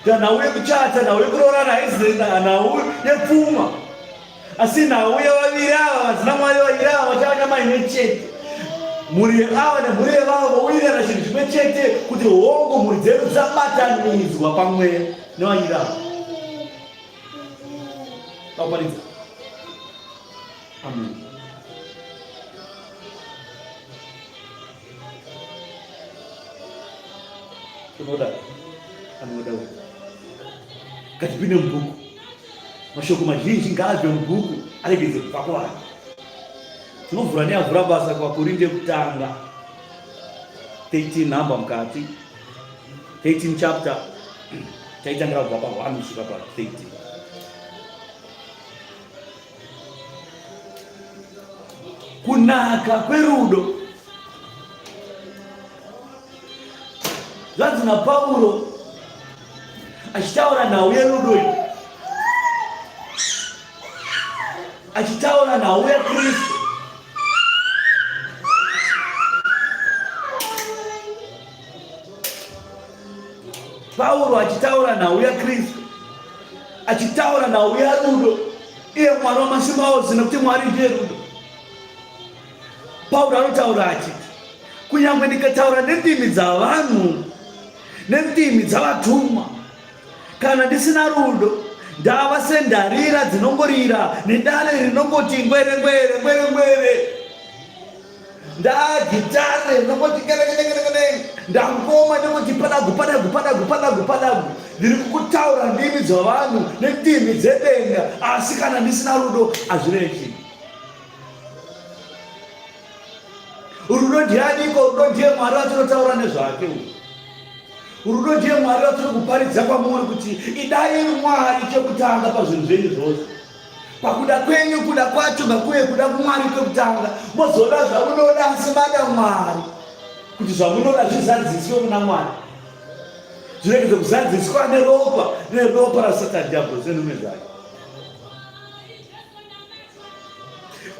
Nhau yekuchata, nhau yekuroorana haisi nhau yepfuma, asi nhau yevaviri ava vadzina Mwari vaviri ava vachava nyama imwe chete. Mhuri ava nemhuri yevavo vowirirana chinhu chimwe chete kuti hongu mhuri dzedu dzisabatanidzwa pamwe nevaviri ava. Takuparidza. Amen. Unoda? Anoda. Ngatipinde mubhuku. Mashoko mazhinji ngaabve mubhuku aregedze kubva kwaari. Tinovhura neavhura basa kwaKorinde kutanga 13 nhamba mukati. 13 chapter taitangira kubva pa1 kusvika pa13. Kunaka kwerudo. Zvanzi naPauro achitaura nhau yerudo iyi, achitaura nhau yaKristu. Pauro achitaura nhau yaKristu achitaura nhau yarudo, iye Mwari wamasimba ose nekuti Mwari ndiye rudo. Pauro anotaura achiti kunyange ndikataura nendimi dzavanhu nendimi dzavatumwa, kana ndisina rudo ndava sendarira dzinongorira nedare rinongoti ngwere ngwere ngwere ngwere, ndagitare rinongoti kerekerekereke, ndangoma ndingoti padagu padagu padagu padagu padagu, ndiri kukutaura ndimi dzavanhu nendimi dzedenga, asi kana ndisina rudo hazvireki. Rudo ndianiko? Rudo ndiye Mwari watinotaura nezvake. Rudo ndiye Mwari watiri kuparidza kwamuri kuti idai Mwari chekutanga pazvinhu zvenyu zvose. Pakuda kwenyu, kuda kwacho ngakuye kuda kuMwari kwekutanga. Mozoda zvamunoda asi mada Mwari, kuti zvamunoda zvizadziswe kuna Mwari, zviregedze kuzadziswa neropa raSatani diablo senhume dzake.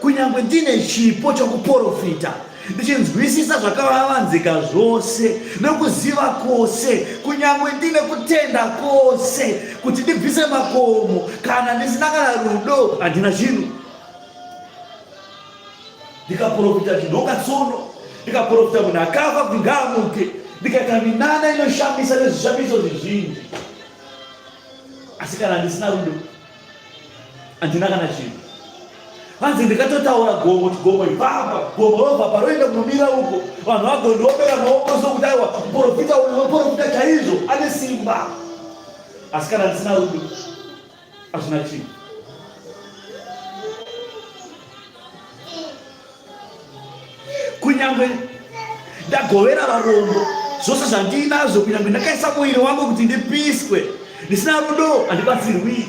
Kunyange ndine chipo chokuprofita, ndichinzwisisa zvakavanzika zvose nekuziva kwose, kunyange ndine kutenda kwose, kuti ndibvise makomo, kana ndisina kana rudo handina chinhu. Ndikaprofita chinhonga tsono, ndikaprofita munhu akafa kuti ngaamuke, ndikaita minana inoshamisa nezvishamiso zvizhinji, asi kana ndisina rudo handina kana chinhu. Hanzi ndikatotaura gomo kuti gomo ipapa, gomo robva paroenda kunomira uko, vanhu vagondobeka maoko sokuti aiwa muprofita uyu muprofita chaizvo ane simba, asi kana ndisina rudo hazvina chinhu. Kunyange ndagovera varombo zvose zvandinazvo, kunyange ndakaisa muviri wangu kuti ndipiswe, ndisina rudo handibatsirwi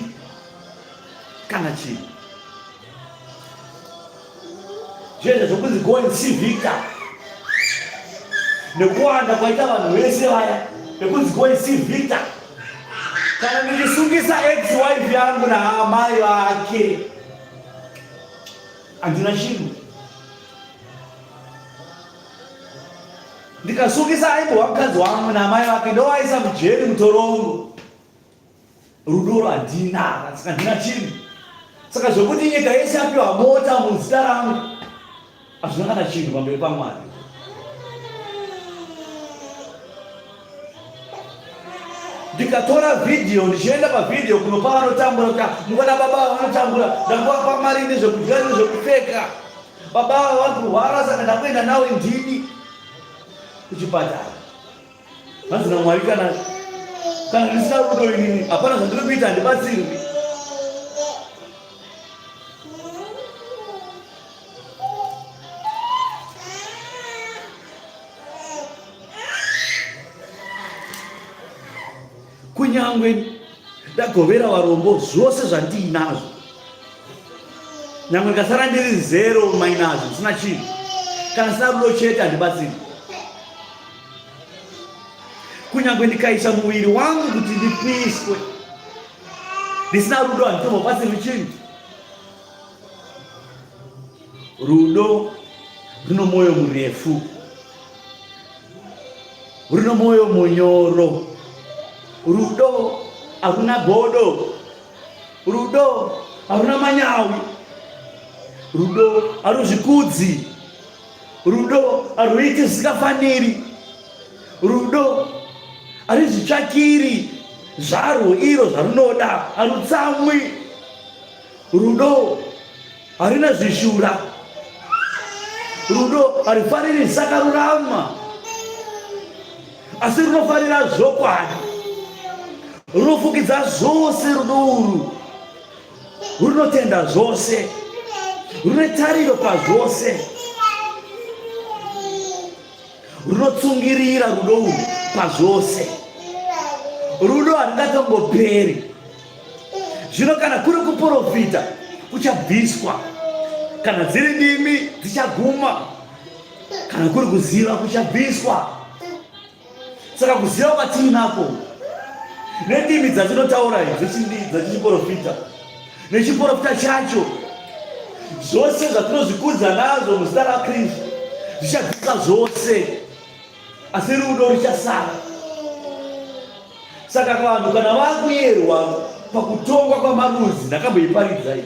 kana chinhu. Zvezvo zvokunzi go and see Victor, nekuwanda kwaita vanhu vese vaya nekunzi go and see Victor. Kana ndichisungisa ex-wife yangu naamai vake handina chinhu. Ndikasungisa aimbova mukadzi wangu naamai vake ndovaisa mujeri mutorongo, rudo handina, saka handina chinhu. Saka zvokuti nyika yese yapiwa mota muzita rangu hazvina kana chinhu pamberi paMwari. Ndikatora vhidhiyo, ndichienda pavhidhiyo kunopa vanotambura kuti mukona baba vanotambura, ndakuvapa mari nezvekudya nezvekupfeka, baba vari kurwara saka ndakuenda nawe ndini kuchipatara. Vanzi naMwari kana ndisina rudo inini hapana zvandiri kuita, handibatsirwi. Kunyange ndagovera varombo zvose zvandinazvo, nyangwe ndikasara ndiri zero mainazvo, ndisina chinhu, kana sina rudo chete handibatsirwi. Kunyange ndikaisa muviri wangu kuti ndipiswe, ndisina rudo handitombobatsirwi chinhu. Rudo rino mwoyo murefu, rino mwoyo munyoro, rudo haruna godo, rudo haruna manyawi, rudo haruzvikudzi, rudo haruiti zvisikafaniri, rudo harizvitsvakiri zvarwo iro zvarunoda, harutsamwi, rudo harina zvishura, rudo harifariri sakarurama, asi runofarira zvokwadi, runofukidza zvose. Rudo uru runotenda zvose, rune tariro pazvose, runotsungirira rudo uru pazvose. Rudo haringatongoperi. Zvino kana kuri kuprofita kuchabviswa, kana dziri ndimi dzichaguma, kana kuri kuziva kuchabviswa. Saka kuziva kwatinapo nendimi dzatinotaura dzachichiprofita nechiprofita chacho, zvose zvatinozvikudza nazvo muzita raKristu zvichaguma zvose, asi rudo richasara. Saka vanhu kana vakuyerwa pakutongwa kwamarudzi ndakamboiparidza iyi.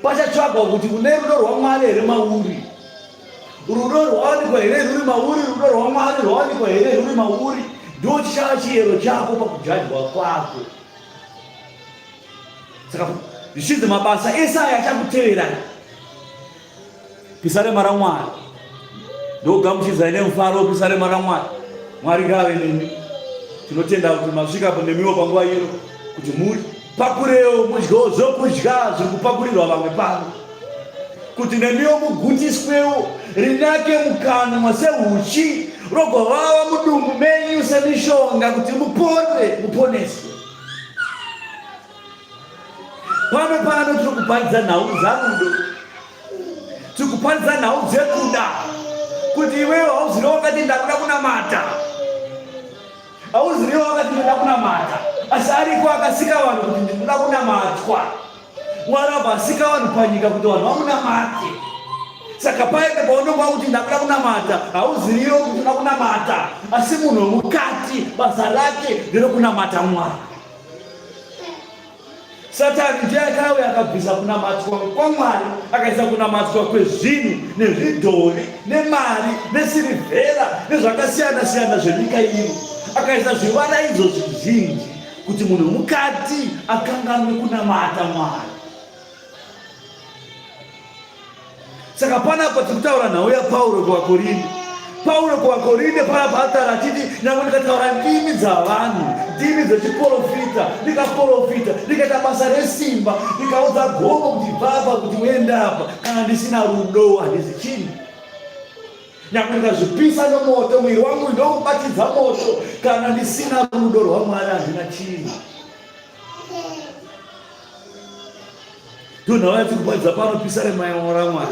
Pachatsvagwa kuti une rudo rwaMwari here mauri, rudo rwawanikwa here ruri mauri, rudo rwaMwari rwawanikwa here ruri mauri, ndo chichava chiyero chako pakujajwa kwako. Saka zvichidzi mabasa ese aya achakuteverani. Pisarema raMwari ndogamuchidzai nemufaro pisarema raMwari. Mwari ngave nemi. Tinotenda kuti masvikapo nemiwo panguva ino kuti muri pakurewo mudyewo zvokudya zviri kupakurirwa vamwe pano, kuti nemiwo mugutiswewo rinake mukanwa sehuchi rogovava mudumbu menyu semishonga kuti muponeswe. Pano tiri kuparidza nhau dzarudo, tiri kuparidza nhau dzekuda, kuti iwewo hauzirewo wakati ndakuda kunamata, hauzirewo wakati ndoda kunamata, asi ariko akasika vanhu kuti ndinoda kunamatwa. Mwari abva asika vanhu panyika kuti vanhu vamunamate. Saka paine paunonga kuti ndakuda kunamata, hauzirewo kuti ndoda kunamata, asi munhu wemukati basa rake nderokunamata Mwari. Satani ndiye akauya akabvisa kunamatwa kwaMwari akaisa kunamatwa kwezvinhu nezvidhori nemari nesirivhera nezvakasiyana siyana zvenyika ino, akaisa zvivaraidzo zvizhinji kuti munhu mukati akanganwe kunamata Mwari. Saka panapa tiri kutaura nhau yaPauro kuvaKorinde. Pauro kuvaKorinde panapa ataura achiti nyangwe ndikataura ndimi dzavanhu, ndimi dzechiprofita, ndikaprofita, ndikaita basa resimba, ndikaudza gomo kuti baba kuti muenda apa, kana ndisina rudo handisi chinhu. Nyangwe ndikazvipisa nomoto, mwiri wangu ndokubatidza moto, kana ndisina rudo rwaMwari handina chinhu. Ndonhau yatiri kuparidza pano pisarema raMwari.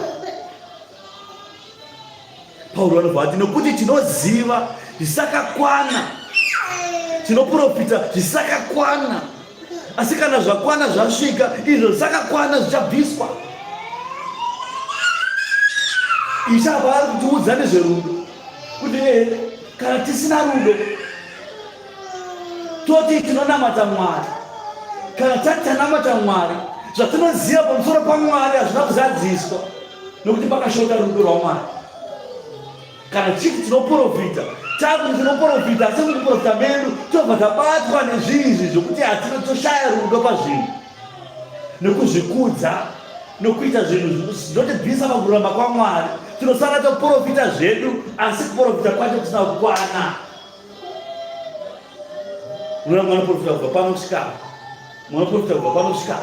Pauro anobva ati nokuti tinoziva zvisakakwana, tinoprofita zvisakakwana, asi kana zvakwana zvasvika, izvo zvisakakwana zvichabviswa. Ichabva ari kutiudza nezverudo, kuti kana tisina rudo toti tinonamata Mwari. Kana tati tanamata Mwari, zvatinoziva pamusoro paMwari hazvina kuzadziswa, nokuti pakashota rudo rwaMwari. Kana chiti tinoprofita, takuti tinoprofita, asi kuti kuprofita medu tobva tabatwa nezvinhu zvokuti hatinotoshaya rudo pazvinhu, nekuzvikudza, nokuita zvinhu zvinotibvisa pakururama kwaMwari. Tinosara toprofita zvedu, asi kuprofita kwacho kusina kukwana. Munoprofita kubva pano kusvika, munoprofita kubva pano kusvika,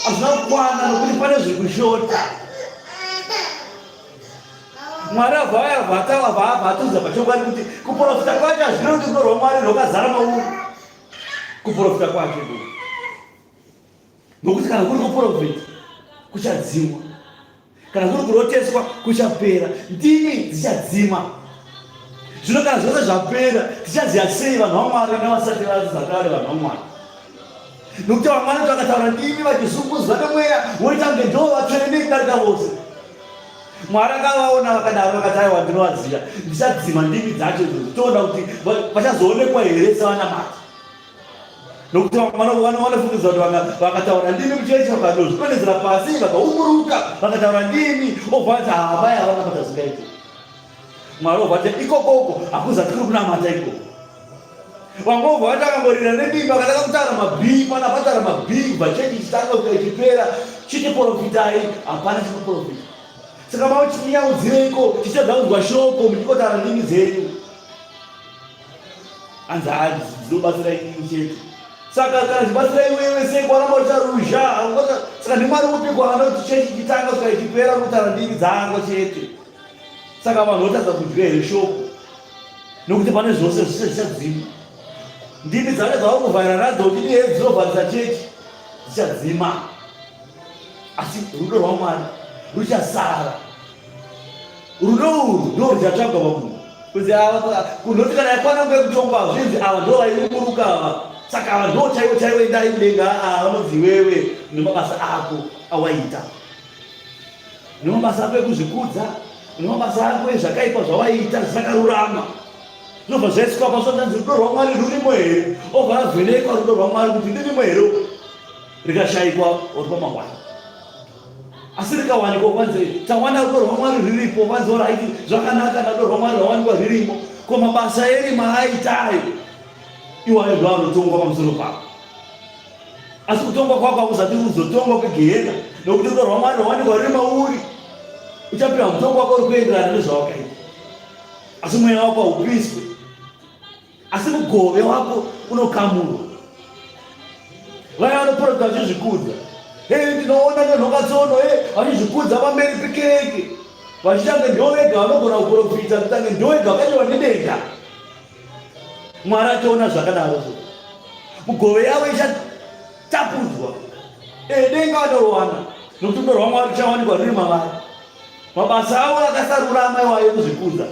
hazvina kukwana nokuti pane zviri kushota. Mwari abva atudza pachokwadi kuti kuprofita kwacho hazvina kuti rudo rwaMwari rwakazara mauri. Kuprofita kwacho nokuti kana kuri kuprofita kuchadzimwa, kana kuri kuroteswa kuchapera, ndimi dzichadzima. Zvino kana zvose zvapera, tichaziva sei vanhu vaMwari nevasati vazakare vanhu vaMwari? Nokuti vamwari vakataura ndimi vachizungudzwa nemweya woita kunge ndo vatsvene kudarika vose. Mwari akavaona vakadaro vakati aiwa ndinovaziva, ndichadzima ndimi dzacho idzodzo, toda kuti vachazoonekwa here sevanamata. Nokuti vanofungidzwa kuti vakataura ndimi muchechi vakandozvikonedzera pasi vakaumburuka vakataura ndimi obva ati hava yavanamata zingaite. Mwari obva ati ikokoko hakuzatiri kunamata ikoko. Vamwe obva vati akangorira nendimi vakataka kutaura mabhii, pana pataura mabhii kubva chechi ichitanga kusvika ichipera, chitiprofitai, hapana chinoprofita. Saka mauchinyaudzireiko tichada kunzwa shoko muchikotaura ndimi dzenyu. Hanzi hadzi dzinobatsira inini chete. Saka kana dzibatsira iwewe sei kwaramba ucharuzha? Saka ndiMwari upi kwaanoti chechi chitanga kusvika ichipera kutaura ndimi dzangu chete. Saka vanhu votadza kudya here shoko, nokuti pane zvose zvise zvichadzima. Ndimi dzacho dzavari kuvhara nadzo kuti ndiye dzinovharisa chechi dzichadzima, asi rudo rwaMwari ruchasara. Rudo urwu ndo ruchatsvagwa pamunhu, kunoti kana yakwana nguva yekutongwa zvinzi ava ndo vairumburuka ava. Saka ava ndo chaivo chaivo endai mudenga, vanonzi iwewe nemabasa ako awaita, nemabasa ako ekuzvikudza, nemabasa ako ezvakaipa zvawaita zvisakarurama. zvinobva zvaiswa pasonanzi rudo rwaMwari rurimo here, obva avhenekwa rudo rwaMwari kuti ndirimo here, rikashayikwa uri pamangwana. Asi rikawanikwa kwanze tawana rudo rwaMwari riripo kwanze oraiti zvakanaka na rudo rwaMwari rwawanikwa ririmo, ko mabasa erima aitayo iwayo zvaanotongwa pamusoro pako. Asi kutongwa kwako hakuzati kuzotongwa kwegehena, nokuti rudo rwaMwari rwawanikwa riri mauri uchapiwa mutongo wako uri kuenderana nezvawakaita, asi mweya wako haupiswe, asi mugove wako unokamurwa. Vaya vanoprofita vachizvikudza, ndinoona nenhonga tsono, vachizvikudza pamberi pekereke, vachitange ndo vega vanogona kuprofita, kutange ndo vega vakaiwa nedenga. Mwari achiona zvakadaro, mugove yavo ichatapudzwa, denga vanorowana, nokuti rudo rwaMwari ruchawanikwa riri mavari. Mabasa avo akasarurama iwayo kuzvikudza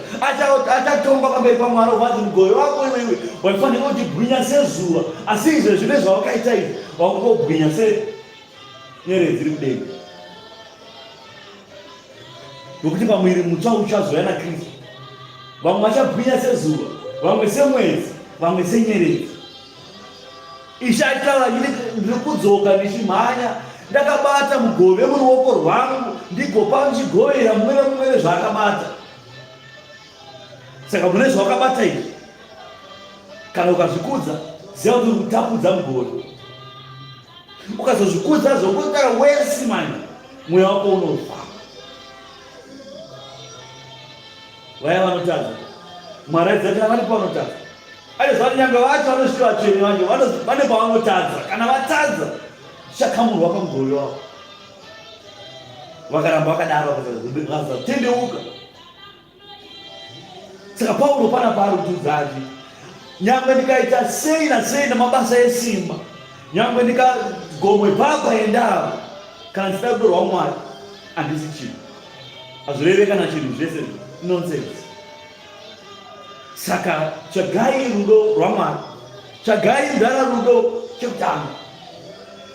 achatongwa pamberi paMwari, uvanzi mugove wako iwewe waifanira kuti gwinya sezuva, asi izvo zvine zvawakaita izvi wakungogwinya senyeredzi iri kudenga. Nokuti pamwiri mutsva uchazouya naKristu, vamwe vachagwinya sezuva, vamwe semwedzi, vamwe senyeredzi. Ichataura ndiri kudzoka ndichimhanya, ndakabata mugove muruoko rwangu, ndigopa ndichigovera mumwe nemumwe nezvaakabata. Saka mune zvawakabata izvi, kana ukazvikudza, ziva kuti uri kutapudza mugove. Ukazozvikudza zvokutaka wesi mani, mweya wako unofa. Vaya vanotadza, Mwari aidzati vane pavanotadza. Aizvati nyange vacho vanosvika vatsvene vacho vane pavanotadza, kana vatadza chakamurwa pamugove wavo. Vakaramba vakadaro vakazatendeuka. Saka Pauro pana paari kutiudza ati nyangwe ndikaita sei nasei namabasa esimba, nyangwe ndikagomwe bhabha endavo, kana ndisina rudo rwaMwari handisi chinhu. Hazvireve kana chinhu, zvese nonsense. Saka tsvagai rudo rwaMwari, tsvagai ndara rudo chekutanga.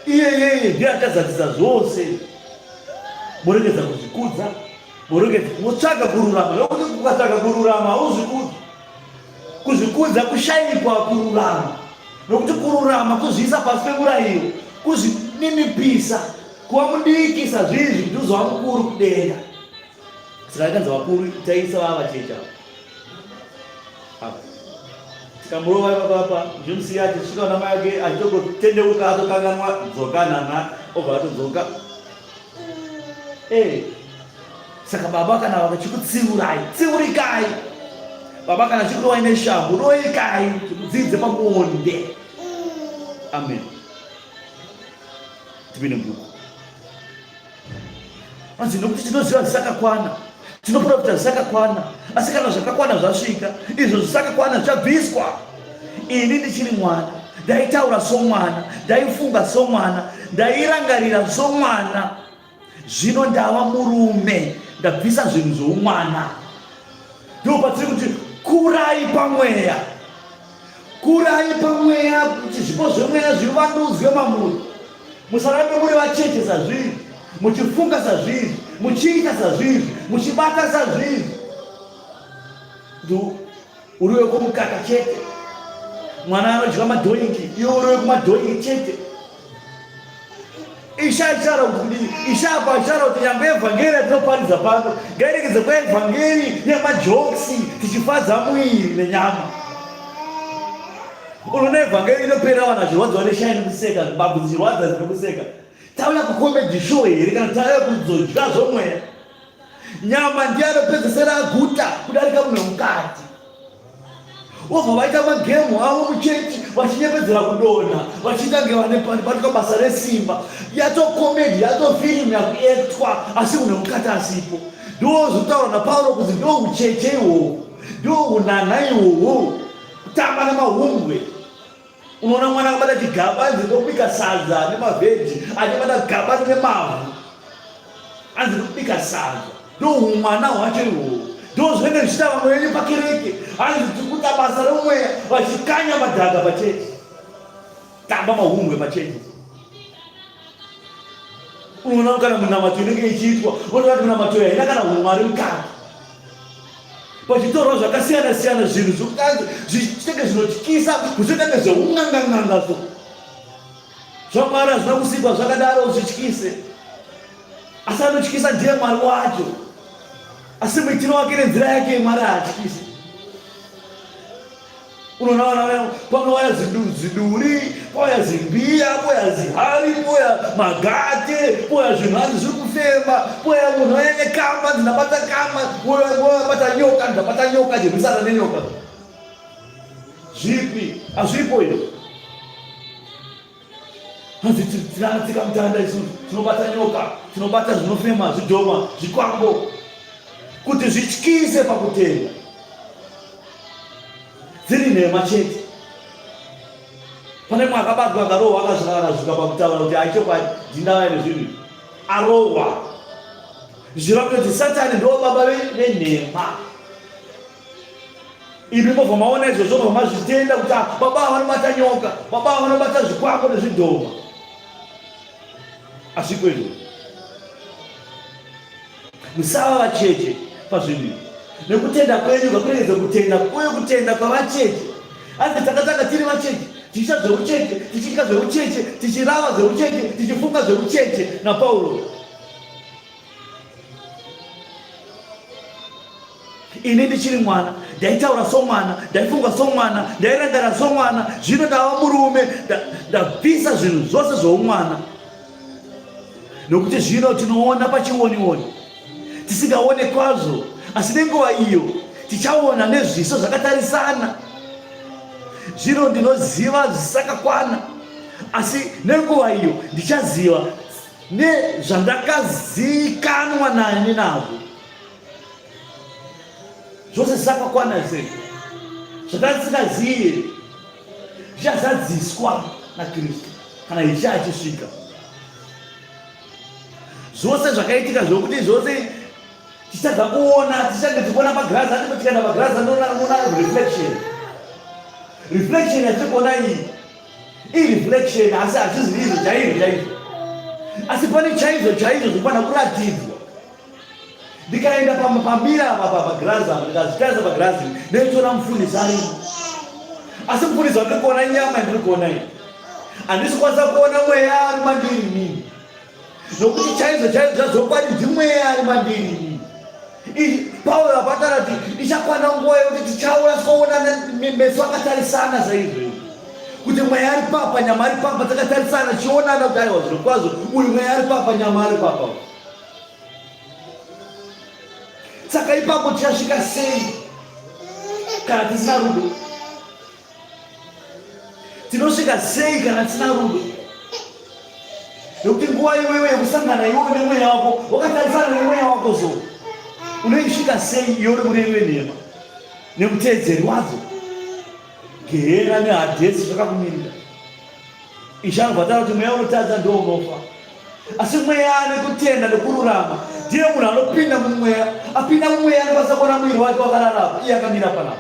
Iyeye ndiye achazadzisa zvose. Muregedza kuzvikudza, mutsvaga kururama, nokuti ukatsvaga kururama hauzvikudzi. Kuzvikudza kushayikwa kururama, nokuti kururama kuzviisa pasi pemurayiro, kuzvininipisa, kuva mudiki sazvizvi kuti uzova mukuru kudenga. Saka ikanzi vakuru taisa vava vachecha. Tikamurova ipapapa, ndichimusiya achisvika namai ake achitongotendeuka atokanganwa dzokanana, obva atodzoka. Saka baba kana vakachikutsiurai, tsiurikai. Baba kana chikurowa neshambo, roikai, chikudzidze pamuonde. Amen. Tipinde mbuku. Anzi nokuti tinoziva zvisakakwana, tinoprofita zvisakakwana, asi kana zvakakwana zvasvika, izvo zvisakakwana zvabviswa. Ini ndichiri mwana, ndaitaura somwana, ndaifunga somwana, ndairangarira somwana. Zvino ndava murume, ndabvisa zvinhu zvoumwana. Ndipo patiri kuti kurai pamweya, kurai pamweya, kuti zvipo zvemweya zvivandudzwe mamuri. Musarambe muri vacheche sazvizvi, muchifunga sazvizvi, muchiita sazvizvi, muchibata sazvizvi. Uriwe kumukaka chete, mwana anodya madhoingi, iwe uriwe kumadhoingi chete. Ishachara kuti nyangwe evhangeri atinoparidza pano ngairegedze kuva evhangeri yemajoksi, tichifadza mwiri nenyama. Unoona evhangeri inopera vanhu vachirwadziwa neshai nekuseka, mbabvu dzichirwadza nekuseka. Tauya kukomedi show here kana tauya kuzodya zvomweya? Nyama ndiye anopedzesera guta kudarika munhu mukati. Wobva vaita magemu avo muchechi, vachinyepedzera kudonha, vachiita ngevanebatuka basa resimba. Yatokomedi, yatofirimu yakuetwa, asi munhu mukati asipo. Ndozotaura naPauro kuti ndo ucheche ihwohwo, ndo unana ihwohwo, kutamba nemahungwe. Unoona mwana akabata chigaba anzi ndokubika sadza nemavheji, achibata gaba nemavhu anzi ndokubika sadza. Ndo umwana hwacho ihwohwo. Ndozvenge zvichita vamwe venyu pakereke, hanzi tikuita basa romweya, vachikanya madhaga pachechi, tamba mahungwe pachechi. Unoona kana munamato inenge ichiitwa, unoona kuti munamato haina kana umwari mukati. pachitoro zvakasiyana-siyana zvinhu zvokutanzi zvichitenge zvinotyisa kuzvitenge zveun'ang'ang'angazo zvamwari hazvina kusikwa zvakadaro zvityise, asi anotyisa ndiye Mwari wacho, asi muitiro wake nenzira yake Mwari haatyisi. Unoona panouya ziduri, pauya zimbiya, pauya zihari, pauya magate, pauya zvinhu hazvo zviri kufema, pauya munhu aine kamba, ndinabata kamba, wabata nyoka, ndabata nyoka, ndirwisana nenyoka. Zvipi? Hazvipo izvo. Hanzi tinatsika mutanda isusu, tinobata nyoka, tinobata zvinofema, zvidhoma, zvikwambo, kuti zvityise pakutenda. Dziri nhema chete. Pane mumwe akabatwa akarohwa akazvikara pakutaura kuti aichokwadi ndinava nezvinhu arohwa. Zvichireva kuti Satani ndo baba venhema. Imi mobva maona izvozvo mobva mazvitenda kuti baba vanobata nyoka, baba vanobata zvikwambo nezvidhoma. Hazvipo izvozvo. Musava vacheche pazvinhu. Nekutenda kwenyu ngakurege kutenda uye kutenda kwavacheche. Asi takatanga tiri vacheche, tichiita zveucheche, tichiita zveucheche, tichirava zveucheche, tichifunga zveucheche naPaulo. Ini ndichiri mwana, ndaitaura somwana, ndaifunga somwana, ndairangara somwana, zvino ndava murume, ndabvisa zvinhu zvose zvoumwana. Nokuti zvino tinoona pachioni-oni, tisingaone kwazvo. Asi nenguva iyo tichaona nezviso zvakatarisana. Zvino ndinoziva zvisakakwana, asi nenguva iyo ndichaziva nezvandakazikanwa nani nazvo. Zvose zvisakakwana sei? Zvatasingazive zvichazadziswa naKristu kana ichi achisvika. Zvose zvakaitika zvokuti zvose tichadza kuona, tichange tichiona pagirazi, ati tikaenda pagirazi anoona reflection. Reflection yatiri kuona iyi reflection, asi hazvizivi izvo chaizvo. Asi pane chaizvo zvinofanira kuratidzwa. Ndikaenda pamira pagirazi apa, ndikazvitarisa pagirazi, ndinoona mufundisi arimo. Asi mufundisi wandiri kuona inyama yandiri kuona iyi. Handisi kwanisa kuona mweya ari mandiri mini. Nokuti chaizvo zvazokwadi ndimweya ari mandiri mini. Paulo apatara kuti ichakwana nguva yokuti tichaura soonana meso akatarisana saizvo. Kuti mweya ari papa, nyama ari papa, takatarisana chionana kuti aiwa zviro kwazvo uyu mweya ari papa, nyama ari papa. Saka ipapo tichasvika sei kana tisina rudo? Tinosvika sei kana tisina rudo? Nokuti nguva iwewe yekusangana iwewe nemweya wako, wakatarisana nemweya wako so, unoisvika sei iwe murevi wenhema nemuteedzeri wadzo? Gehena neHadhesi zvakakumirira. Izvangu vatara kuti mweya unotadza ndo unofa, asi mweya ane kutenda nekururama ndiye munhu anopinda mumweya. Apinda mumweya anokwanisa kuona mwiri wake wakararama, iye akamira panapa.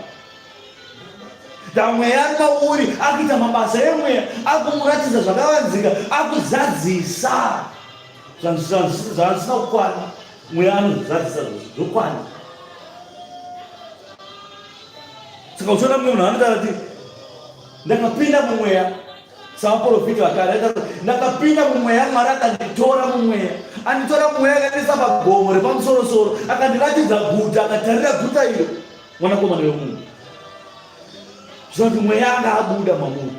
Mweya ari mauri akuita mabasa emweya, akumuratidza zvakavanzika, akuzadzisa zvanisina kukwana. Mweya anozadzisa zvokwana. Saka uchiona mumwe munhu anotaura kuti ndakapinda mumweya, savaprofita vakare, ndakapinda mumweya, Mwari akanditora mumweya, anditora mumweya akandiisa pagomo repamusoro-soro, akandiratidza guta, akatarira guta iro, mwanakomana wemunhu. Zvino kuti mweya anga abuda mamunhu,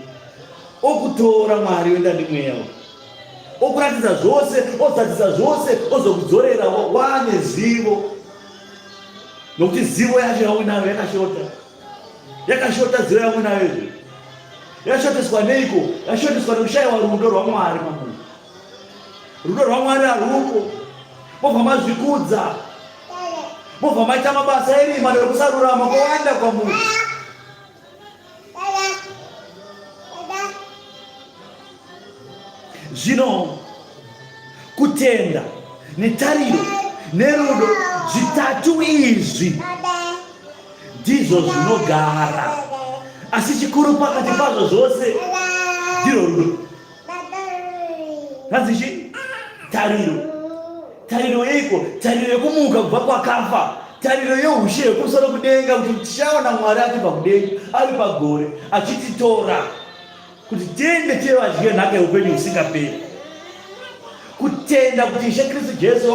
okutora Mwari oenda ndimweya, okuratidza zvose, ozadzisa zvose, ozokudzorera waane zivo. Nokuti zivo yacho yauinayo yakashota zivo yauinayo izvo. Yashoteswa neiko? Yashoteswa nekushayiwa rudo rwaMwari mamunhu. Rudo rwaMwari harupo. Mobva mazvikudza, mobva maita mabasa erima nekusarurama kwawanda kwamunhu. Zvino kutenda netariro nerudo, zvitatu izvi ndizvo zvinogara. Asi chikuru pakati pazvo zvose ndiro rudo. Hanzichi tariro. Tariro iko, tariro yekumuka kubva kwakafa, tariro yeushe yekusoro kudenga kuti tichaona Mwari ari pakudenga ari pagore achititora kuti tiende tivadye nhaka yeupenyu husingaperi, kutenda kuti Ishe Kristu Jesu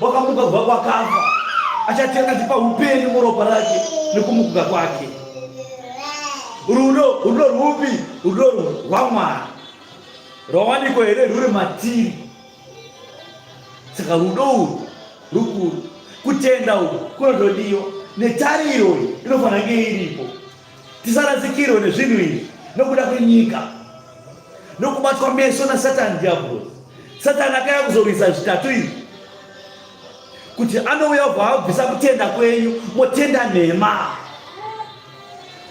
wakamuka kubva kwakafa achatenga tipa upenyu muropa rake nekumuka kwake. Rudo rupi? Rudo rwaMwari rwawanikwa here ruri matiri. Saka rudo rukuru, kutenda uku kunotodiwa, netariro inofanira kunge iripo. Tisarasikirwe nezvinhu izvi nokuda kwenyika, nokubatwa meso naSatani diablos. Satani akauya kuzorwisa zvitatu izvi, kuti anouya kubva abvisa kutenda kwenyu motenda nhema,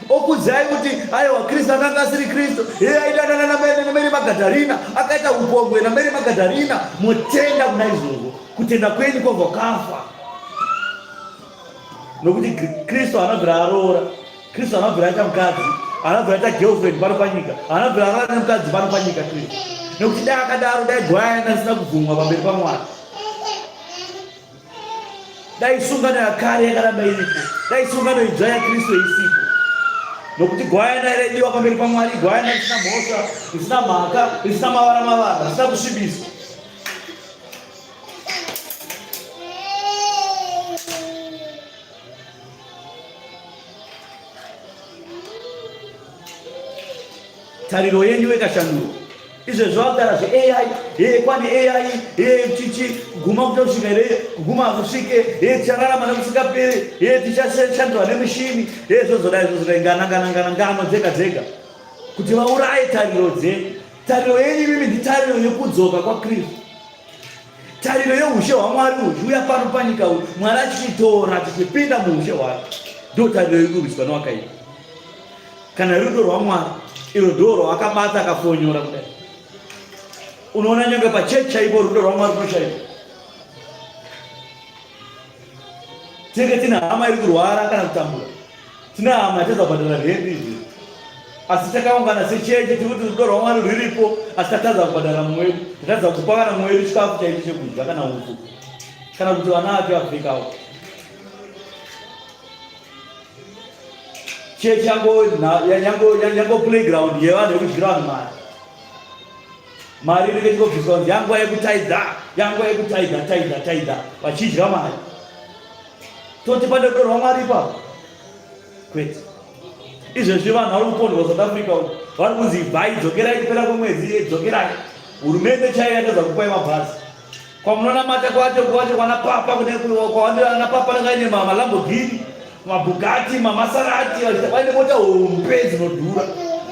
okudzai kuti aiwa Kristu akanga asiri Kristu, aidanana naMary Magadharina, akaita upongwe naMary Magadharina, motenda kuna izvozvo, kutenda kwenyu kwobva kafa. Nokuti Kristu anobvira aroora, Kristu anobvira aita mukadzi, anobvira aita girlfriend pano panyika, anobvira arara nemukadzi pano panyika Kristu. Nokuti dai akadaro dai gwayana risina kubvumwa pamberi paMwari, dai sungano yakare yakaramba iripo, dai sungano idzva yaKristu isipo. Nokuti gwayana irediwa pamberi paMwari, gwayana risina mhosva, risina mhaka, risina mavara, risina kusvibiswa. Tariro yenyu ikashandurwa. Izvezvo vakagara zveAI, kwani AI, tichiguma kutosvika here, kuguma hakusvike, tichararama nekusingaperi, tichashandurwa nemishini, zvozodai ngano dzega kuti vauraye tariro dzenyu. Tariro yenyu imi nditariro yekudzoka kwaKristu, tariro yeushe hwaMwari huchiuya pano panyika, Mwari achichitora tichipinda muushe hwake. Ndo tariro yekurwiswa newakaipa. Kana rudo rwaMwari, iro ndo rwakabata akafonyora kudai. Unoona nyanga pachechi chaipo rudo rwaMwari runoshaipo. Tinenge tina hama iri kurwara kana kutambura, tina hama yatadza kubhadhara renti izvi, asi takaungana sechechi tikuti rudo rwaMwari rwuripo, asi tatadza kubhadhara mumwedu, tatadza kupa kana mumwedu chikafu chaicho chekudya kana upfu, kana kuti vana vake vapfekawo. Chechi yango playground yevanhu yekudyira vanhu mari. Mari inenge chingobviswa kuti yanguva yekutaidha vachidya mari. Toti pane rudo rwaMwari ipapo? Kwete. Izvezvi vanhu vari kupondwa South Africa vari kunzi bhai dzokerai kupera kwemwedzi, dzokerai. Hurumende chaiyo yatadza kupai mabhazi. Kwamunonamata kwacho kwana papa, kwawana papa anenge maLambogini, maBugatti, maMaserati, vaine mota hombe dzinodhura,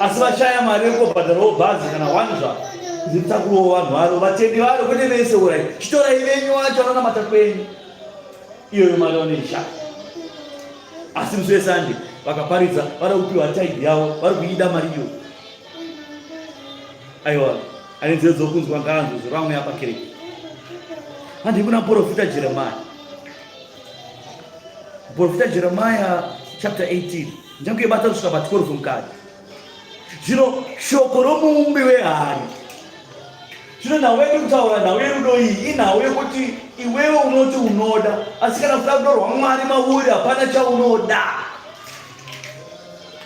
asi vashaya mari yekubhadharawo bhazi kana wani zvavo. Zvitakurawo vanhu varo, vatendi varo, kwete vese urai. Chitorai venyu vacho vanonamata kwenyu, iyoyo mari vanoishaya. Asi musi weSunday vakaparidza vari kupiwa taidhi yavo, vari kuida mari iyo. Aiwa, ane nzeve dzokunzwa ngaanzwe zuro amwe apa kereke. Handiri kuna muprofita Jeremiah. Muprofita Jeremiah chapter 18. Ndingakuibata kusvika pa12 mukati. Zvino shoko romuumbi wehari, zvino nhau yedu kutaura nhau yerudo iyi inhau yekuti iwewe unoti unoda, asi kana kuda rudo rwaMwari mauri hapana chaunoda.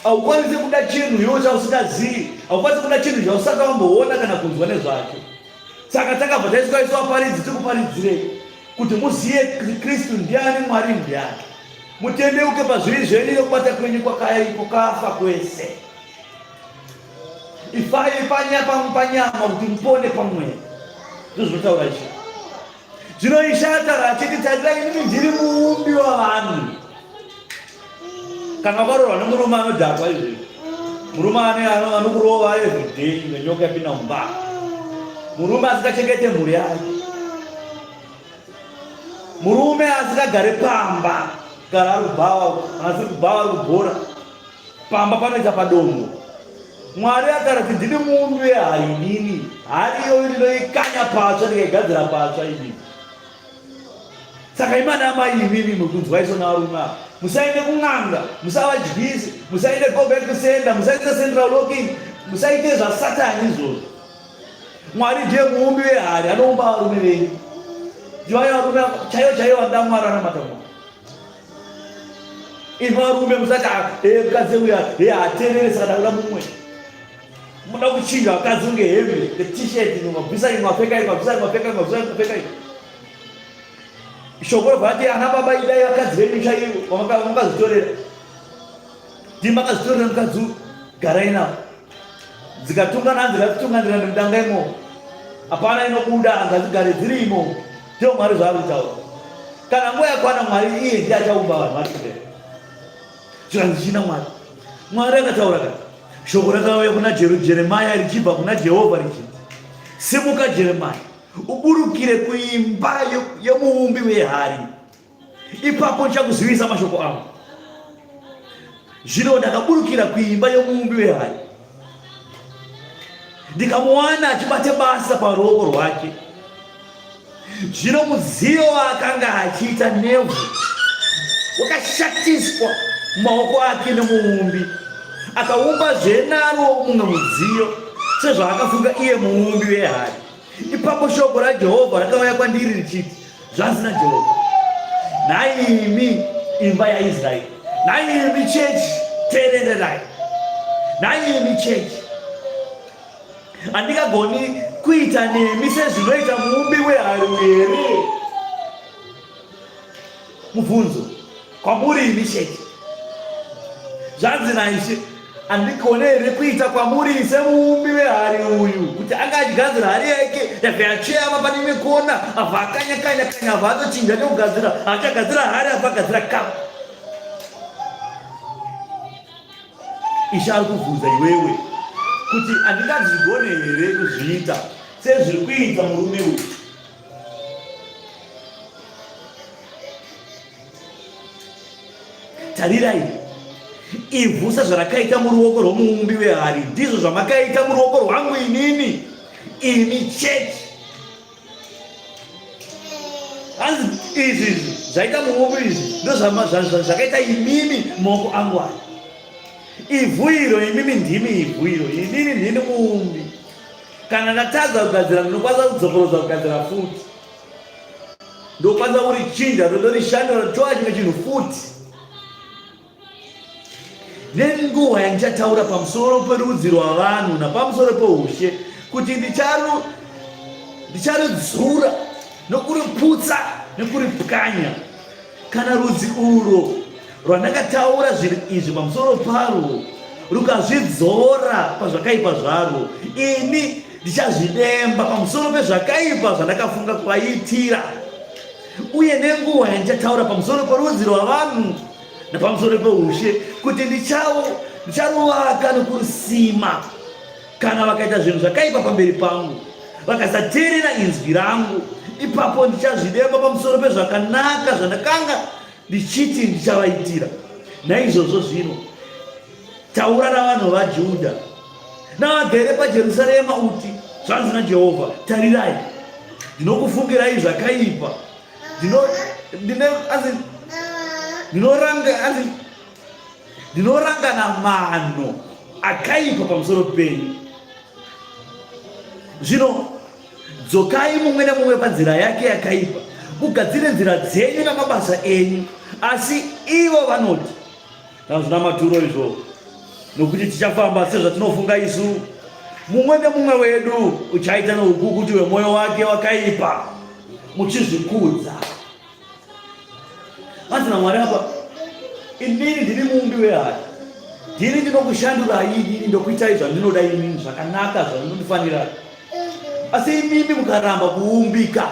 Haukwanisi kuda chinhu iwo chausingazivi, haukwanisi kuda chinhu chausati wamboona kana kunzwa nezvacho. Saka takabva taiswa vaparidzi tikuparidzirei kuti muziye Kristu ndiani, Mwari ndiani, mutendeuke pazviri zvenyu nekubata kwenyu kwakafa kwese. Ifai panyama kuti mupone pamweya. Ndozvinotaura izvi. Zvinoishata achiti tarirai inini ndiri muumbi wavanhu. Kana wakarorwa nemurume anodhakwa izvi, murume anokurova everyday nenyoka yapinda mumba, murume asingachengete mhuri yake, murume asingagare pamba, gara ari kubhawa, asi kubhawa ari kubhora, pamba panoita padombo. Mwari akarati ndiri muumbi wehari inini, hari iyoyo ndinoikanya patsva ndikaigadzira patsva inini. Saka imana amai imimi mukunzwa iso navarume ava, musaende kun'anga, musavadyisi, musaende go back to sender, musaite central locking, musaite zvaSatani izvozvo. Mwari ndiye muumbi wehari, anoumba varume venyu. Ndivaya varume chaivo vanoda Mwari anamata Mwari. Ivarume musaka mkazi uya aterere saka la mumwe. Muna kuchinja mkazi unge hembe, the t-shirt ni mabisa ni mapeka ni. Shogoro vati ana baba ida yakadzeni chaiwo wamakazitorera. Ndimakazitorera mkazi garaina. Zikatungana ndira ndangemo. Apana inobuda angazigare dzirimo. Ndio Mwari zvaaritaura. Kana nguva yakwana Mwari iye ndiye achaumba vanhu vari kudai. Zvichina Mwari. Mwari akataura kana. Shoko rakauya kuna Jeremia richibva kuna Jehovha richiti, simuka Jeremia, uburukire kuimba yomuumbi wehari. Ipapo ndichakuzivisa mashoko angu. Zvino ndakaburukira kuimba yomuumbi wehari. Ndikamuwana achibate basa paruoko rwake. Zvino mudziyo waakanga achiita nevhu wakashatiswa mumaoko ake nemuumbi. Akaumba zvenaro mumwe mudziyo sezvaakafunga iye muumbi wehari. Ipapo shoko raJehovha rakauya kwandiri richiti, zvanzi naJehovha, nhai imi imba yaIsraeri, nhai imi chechi, teerererai. Nhai imi chechi, handingagoni kuita nemi sezvinoita muumbi wehari here? Mubvunzo kwamuri imi chechi, zvanzi naIshe, handikone here kuita kwamuri semuumbi wehari uyu kuti angagadzira hari yake yakayacheama pane imwe kona abva akanyakanya abva atochinja nekugadzira, achagadzira hari abva agadzira kapu. Ishe ari kubvunza iwewe kuti handingazvigone here kuzviita sezviri kuita murume uyu. Tarirai, ivhu sezvarakaita muruoko rwomuumbi wehari, ndizvo zvamakaita muruoko rwangu inini, imi chechi. Hanzi izvi zvaita muumbi izvi ndozvakaita imimi mumaoko angu aya. Ivhu iro imimi ndimi ivhu iro, inini ndini muumbi. Kana ndatadza kugadzira ndinokwanisa kudzokorodza kugadzira futi. Ndokwanisa kurichinja ndorishandura toa chimwe chinhu futi. Nenguva yandichataura pamusoro perudzi rwavanhu napamusoro peushe kuti ndicharudzura nokuriputsa nekuripwanya. Kana rudzi urwo rwandakataura zvinhu izvi pamusoro parwo rukazvidzora pazvakaipa zvarwo, ini ndichazvidemba pamusoro pezvakaipa zvandakafunga kuvaitira. Uye nenguva yandichataura pamusoro perudzi rwavanhu napamusoro peushe kuti ndicharuvaka nokurusima. Kana vakaita zvinhu zvakaipa pamberi pangu, vakasateerera inzwi rangu, ipapo ndichazvidemba pamusoro pezvakanaka zvandakanga ndichiti ndichavaitira. Naizvozvo zvino taura navanhu vaJudha navagere paJerusarema uti, zvanzi naJehovha, tarirai, ndinokufungirai zvakaipa, ndinoranga namano akaipa pamusoro penyu. Zvino dzokai mumwe nemumwe panzira yake yakaipa, mugadzire nzira dzenyu namabasa enyu. Asi ivo vanoti, hazvina maturo izvo, nokuti tichafamba sezvatinofunga isu. Mumwe nemumwe wedu uchaita noukukuti hwemwoyo wake wakaipa, muchizvikudza. Hanzi naMwari apa, inini ndiri muumbi wehari, ndini ndinokushandurai, inini ndokuitai zvandinoda inini, zvakanaka zvamunonifanira. Asi imimi mukaramba kuumbika,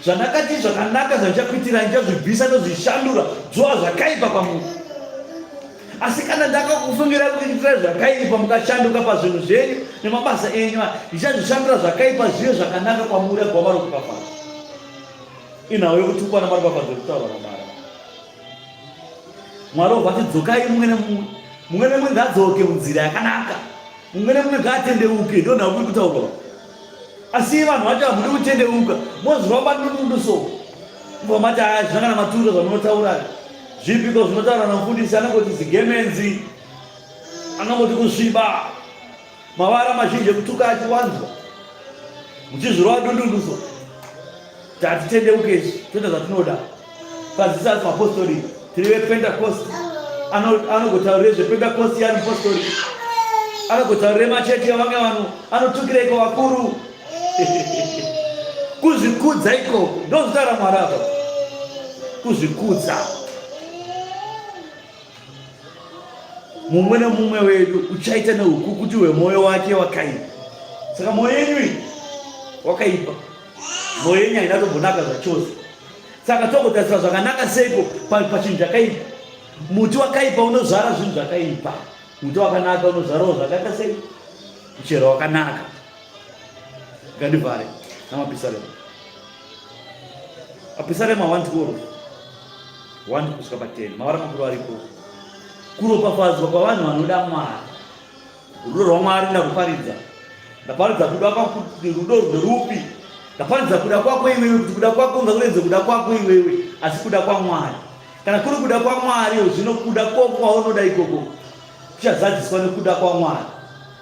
zvandakati zvakanaka zvandichakuitirai ndichazvibvisa ndozvishandura dzova zvakaipa kwamuri. Asi kana ndakakufungirai kuti ndiitire zvakaipa mukashanduka pazvinhu zvenyu nemabasa enyu, ndichazvishandura zvakaipa zvive zvakanaka kwamuri agwama rokukafara. Inhau yokutukwa naMwari papadza kutaura naMwari. Mwari obvati dzokai mumwe nemumwe ngaadzoke munzira yakanaka, mumwe nemumwe ngaatendeuke, ndo nhau kuri kutaurwa. Asi vanhu vacho hamudi kutendeuka, mozviramba ndunduso. Mvamati zvanga namaturo zvamunotaura zvipiko zvinotaura namufundisi, anangoti zigemenzi, anangoti kusviba, mavara mazhinji ekutuka achiwanzwa, muchizvirova dundunduso. Tatitendeuke, toita zvatinoda. Pazisa mapostori, tiri vePentecost, anogotaurire zvepentekosti apostori, anogotaurire machechi avamwe vanhu, anotukira iko vakuru. Kuzvikudza ikoko ndozvitaura Mwari apa, kuzvikudza. Mumwe nemumwe wedu uchaita neukukuti hwemwoyo wake wakaipa. Saka mwoyo yenyu wakaipa, mwoyo yenyu haina tombonaka zvachose. Saka togotarisira zvakanaka seiko pachinhu chakaipa. Muti wakaipa unozvara zvinhu zvakaipa, muti wakanaka unozvarawo zvakaita sei, muchero wakanaka. Ngandivhare namapisarema. Apisarema 1:12 1 kusvika pa10, mavara makuru aripo. Kuropafadzwa kwavanhu vanoda Mwari. Rudo rwaMwari ndakuparidza. Ndaparidza kuda kwako kuti rudo rwerupi. Ndaparidza kuda kwako iwewe, kuti kuda kwako ngakurenze kuda kwako iwewe, asi kuda kwaMwari. Kana kuri kuda kwaMwari, zvino kuda kwako kwaunoda ikoko kuchazadziswa nekuda kwaMwari.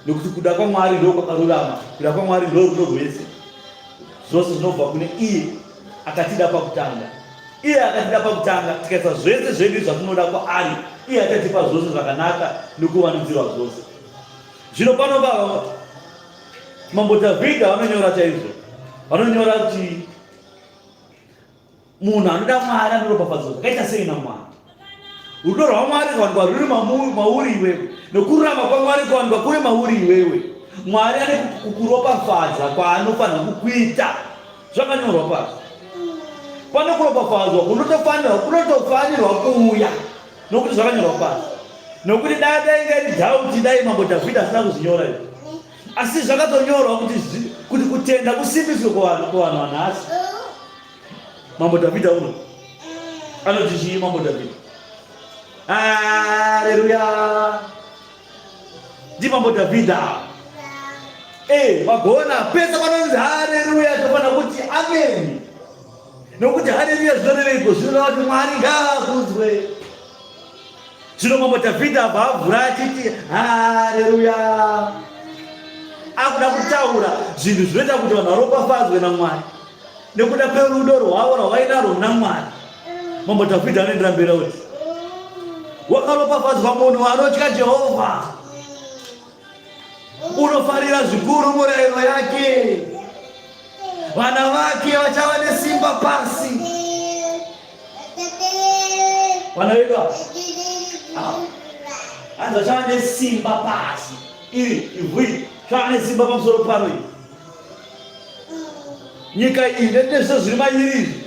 Nokuti kuda kwaMwari ndiko kwakarurama, kuda kwaMwari ndiko rudo rwese. Zvose zvinobva kune iye akatida pakutanga. Iye akatida pakutanga, tikaisa zvese zvedu zvatinoda kwaari, iye achatipa zvose zvakanaka nekuvandudzirwa zvose. Zvino panova Mambo Dhavhidha vanonyora chaizvo. Vanonyora kuti munhu anoda Mwari anoropafadzwa zvakaita sei naMwari. Rudo rwaMwari rwawanikwa ruri mauri iwewe, nokururama kwaMwari kwawanikwa kuri mauri iwewe. Mwari ane kukuropafadza kwaanofanira kukuita. Zvakanyorwa pasi. Pane kuropafadzwa kunotofanirwa kuuya, nokuti zvakanyorwa pasi. Nokuti dai ingari dhauti dai Mambo Dhavhidha asina kuzvinyora izvi. Asi zvakatonyorwa kuti kutenda kusimbiswe kuvanhu vanhasi. Mambo Dhavhidha uno anoti chii? Mambo Dhavhidha, haleluya, ndi Mambo Dhavhidha. Vagona pesa panonzi haleluya, tofana kuti amen. Nokuti haleluya zvinoreveiko? Zvinoreva kuti Mwari ngaakuzwe. Zvino Mambo Dhavhidha abva avhura achiti haleluya, akuda kutaura zvinhu zvinoita kuti vanhu varopafadzwe naMwari nekuda kwerudo rwavo rwavainarwo naMwari. Mambo Dhavhidha anoendera mberi kuti wakaropafadzwa munhu anotya Jehovha, unofarira zvikuru murayiro yake, vana vake vachava nesimba pasi. Vana vedu anzi vachava nesimba pasi, ivui zvava nesimba pamusoro paro. Nyika iyi nezvo zviri mairi.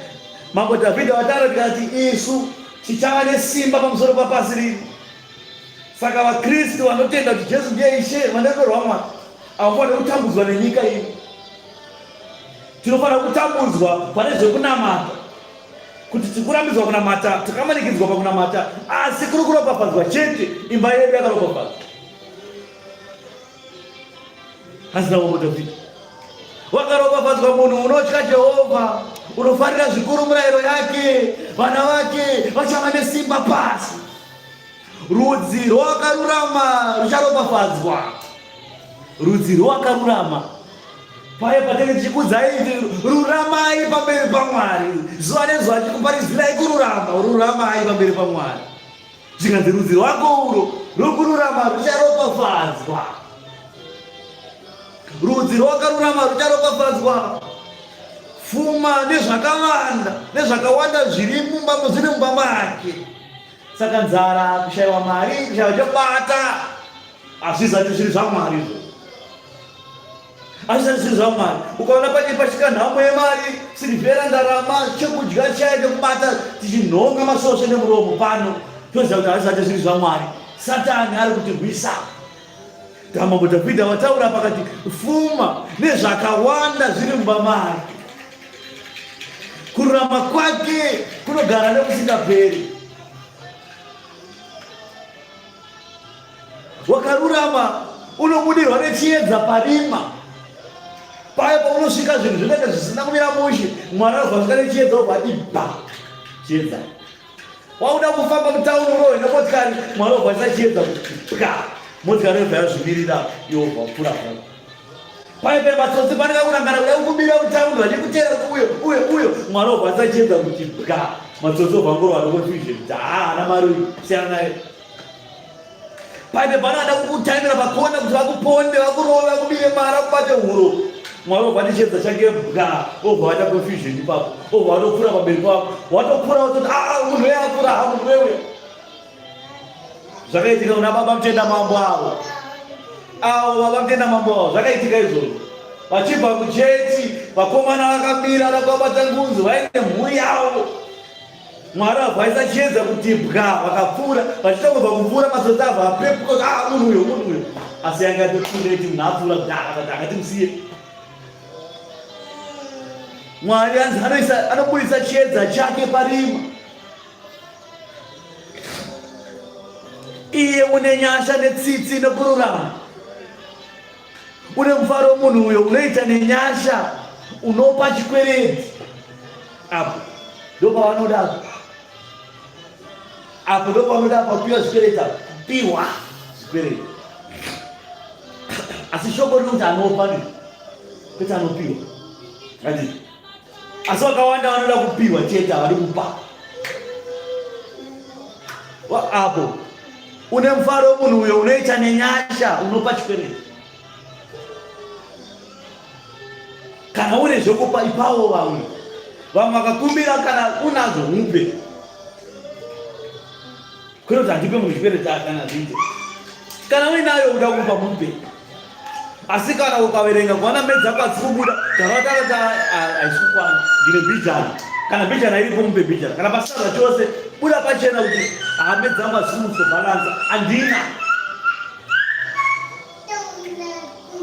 Mambo Dhavhidha wataura tikati isu tichava nesimba pamusoro papasi rino. Saka vaKristu vanotenda kuti Jesu ndiye Ishe, vanerudo rwaMwari, havafaniri kutambudzwa nenyika iyi. Tinofanira kutambudzwa pane zvekunamata, kuti tikurambidzwa kunamata, takamanikidzwa pakunamata, asi kuri kuropafadzwa chete. Imba yedu yakaropafadzwa. Asi Mambo Dhavhidha wakaropafadzwa munhu unotya Jehovha, unofarira zvikuru murayiro yake, vana vake vachava nesimba pasi. Rudzi rwakarurama rucharopafadzwa. Rudzi rwakarurama. Paya patinenge tichikudzai ruramai pamberi paMwari, zuva nezuva tichikuparidzirai kururama, ruramai pamberi paMwari. Zvikanzi rudzi rwako urwo rwokururama rucharopafadzwa. Rudzi rwakarurama rucharopafadzwa. Pfuma nezvakawanda zviri mumba make. Saka nzara, kushayiwa mari, kushayiwa chokubata hazvisati zviri zvaMwari izvo. Hazvisati zviri zvaMwari. Ukaona pane pachika nhamo yemari, sirivhera, ndarama, chokudya chaya chokubata, tichinhonga masosve nemuromo pano, toziva kuti hazvisati zviri zvaMwari. Satani ari kutirwisa. Mambo Dhavhidha wataura pakati pfuma nezvakawanda zviri mumba make. Kururama kwake kunogara nekusingaperi. Wakarurama unobudirwa nechiedza parima. Paya paunosvika zvinhu zvinenge zvisina kumira mushe, Mwari anozvasvika nechiedza obva ba chiedza. Wauda kufamba mutauni urowe nemotikari, Mwari obvasa chiedza pwa, motikari yobva yazvimirira yobva pfuura pano. Paya pematsotsi panenge kurangana kuda kukubira mutauni vachikutera uyo, Mwari obvasa chiedza kuti pwa, matsotsi obva ngoro vanokotizve kuti haana mari siyana naye. paibe banada kukutaimira pakona kuti vakuponde vakurova vakubire mara kubate huro. Mwari wabva chedza chake bwa obva wata confusion ipapo obva watopfura pamberi pako watopfura watoti munhu uya apfura munhu wewe. Zvakaitika kuna baba mutenda mambo avo baba mutenda mambo avo zvakaitika izvozvo. Vachibva kuchechi vakomana vakamira vakabata ngunzi vaine mhuri yavo. Mwari wabva aisa chiedza kuti bwa vakapfuura vachitongobva kupfuura masodzi abva apepuka munhu uyo asi yangatotundeti munhu apfuura kuti akati musiye. Mwari anobudisa chiedza chake parima. Iye une nyasha netsitsi nekururama. Une mufaro munhu uyo unoita nenyasha unopa chikwereti. Apo ndopavanoda. Apo ndopavanoda papiwa zvikwereti apo. Piwa zvikwereti. Asi shoko rinoti anopa ni. Kwete anopiwa. Ati asi vakawanda vanoda kupiwa chete havari kupa. Apo une mufaro munhu uyo unoita nenyasha unopa chikwereti. Kana une zvokupa ipawo vamwe vakakumbira kana unazo mupe. Kwete handipe munhu chikwereti kana zvite. Kana uinayo uda kupa mupe. Asi kana ukaverenga kuona medzi dzako hadzikubuda dzavatakati haisukwana ndine bhijana kana bhijana iripo mupe bhijana kana pasarwa chose buda pachena kuti medzi dzangu hadzikusobhalansa handina.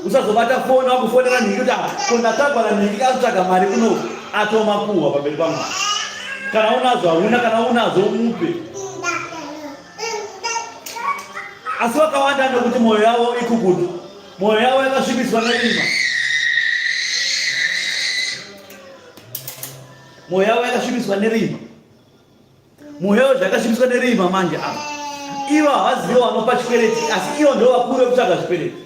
Usazobata foni wakufonera nhiki kuti kondakabhara nhiki kakutsvaga mari kuno atomapuhwa pamberi pamwe. Kana unazo hauna kana unazo mupe. Asi vakawanda nekuti mwoyo yavo ikugutu. Mwoyo yavo yakasvibiswa nerima. Mwoyo yavo yakasvibiswa nerima. Mwoyo yavo zvakasvibiswa nerima manje apa. Ivo havazivo vanopa chikwereti asi ivo ndo vakuru vekutsvaga zvikwereti.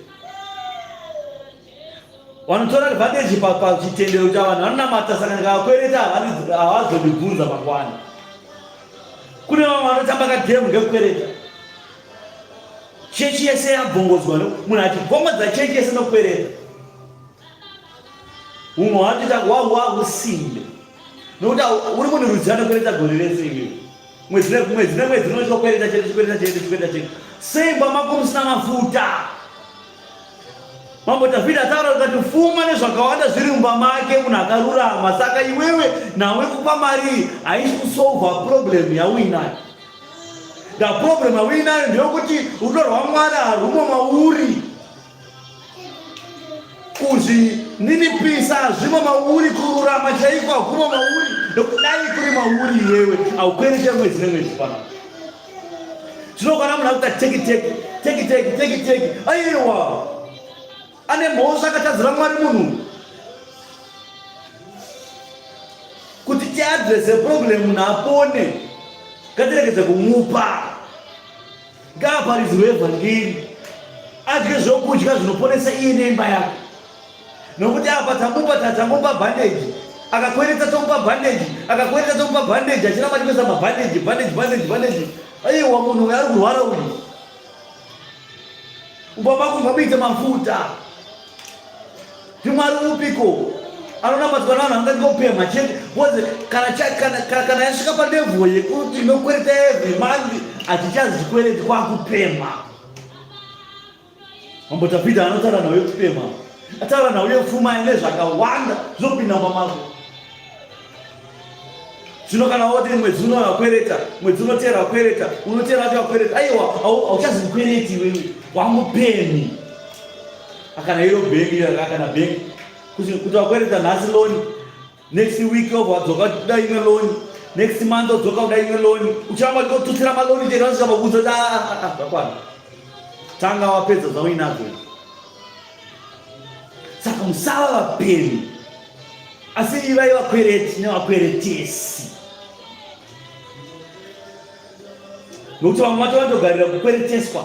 Vanotora advantage pachitendero chavanhu vanonamata saka ndikavakwereta havazondibvunza mangwana. Kune vamwe vanotamba kadhemu ngekukwereta. Chechi yese yabvongodzwa munhu achibvongodza chechi yese nokwereta. Umwe watoita wakusimbe nokuti uri munhu rudzi anokwereta gore rese iwewe. Mwedzi nemwedzi unotokwereta chete. Semba mako musina mafuta. Mambo Dhavhidhi ataura kuti pfuma nezvakawanda zviri mumba make munhu akarurama. Saka iwewe nawe kupa mari haisi kusolva problem yauinayo. The problem yauinayo ndeyekuti rudo rwaMwari harumo mauri. Kuzvininipisa hazvimo mauri, kururama chaiko hakumo mauri. Nokudai kuri mauri iwewe haukwerete mwedzi nemwedzi panapa. Tinogona munhu akuti teki. Aiwa ane mhosva akatadzira Mwari munhu kuti tiadrese problem munhu apone. Ngatiregedze kumupa. Ngaaparidzirwe evhangeri. Adye zvokudya zvinoponesa iye neimba yake. Nokuti apa tamupa bhandeji. Akakwereta tomupa bhandeji. Akakwereta tomupa bhandeji. Achiramba achipesa mabhandeji. Aiwa munhu uyu ari kurwara uyu. Umba mako mabiite mafuta. Mwari upiko anonamadzwa navanhu angandikopema chete boze kana yasvika padevo yekuti inokwereta every month atichazi chikwereti kwakupema. Mambo Dhavhidhi anotaura nawe kupema, ataura nawe pfuma ine zvakawanda zvopinda pamako. Zvino kana woti mwedzi uno wakwereta, mwedzi unotera wakwereta, unotera wacho wakwereta, aiwa hauchazi mkwereti iwewe, wamupemi. Akana iro bhengi akana bhengi kuti wakwereta nhasi loan, next week wadzoka kuda imwe loan, next month wadzoka kuda imwe loan, uchiramba kututsira maloni chete vasvika pakuudza zvakwana tanga wapedza zvauinadzo. Saka musava vapemi asi ivai vakwereti nevakweretesi. Nokuti vamwe vacho vandogarira kukwereteswa.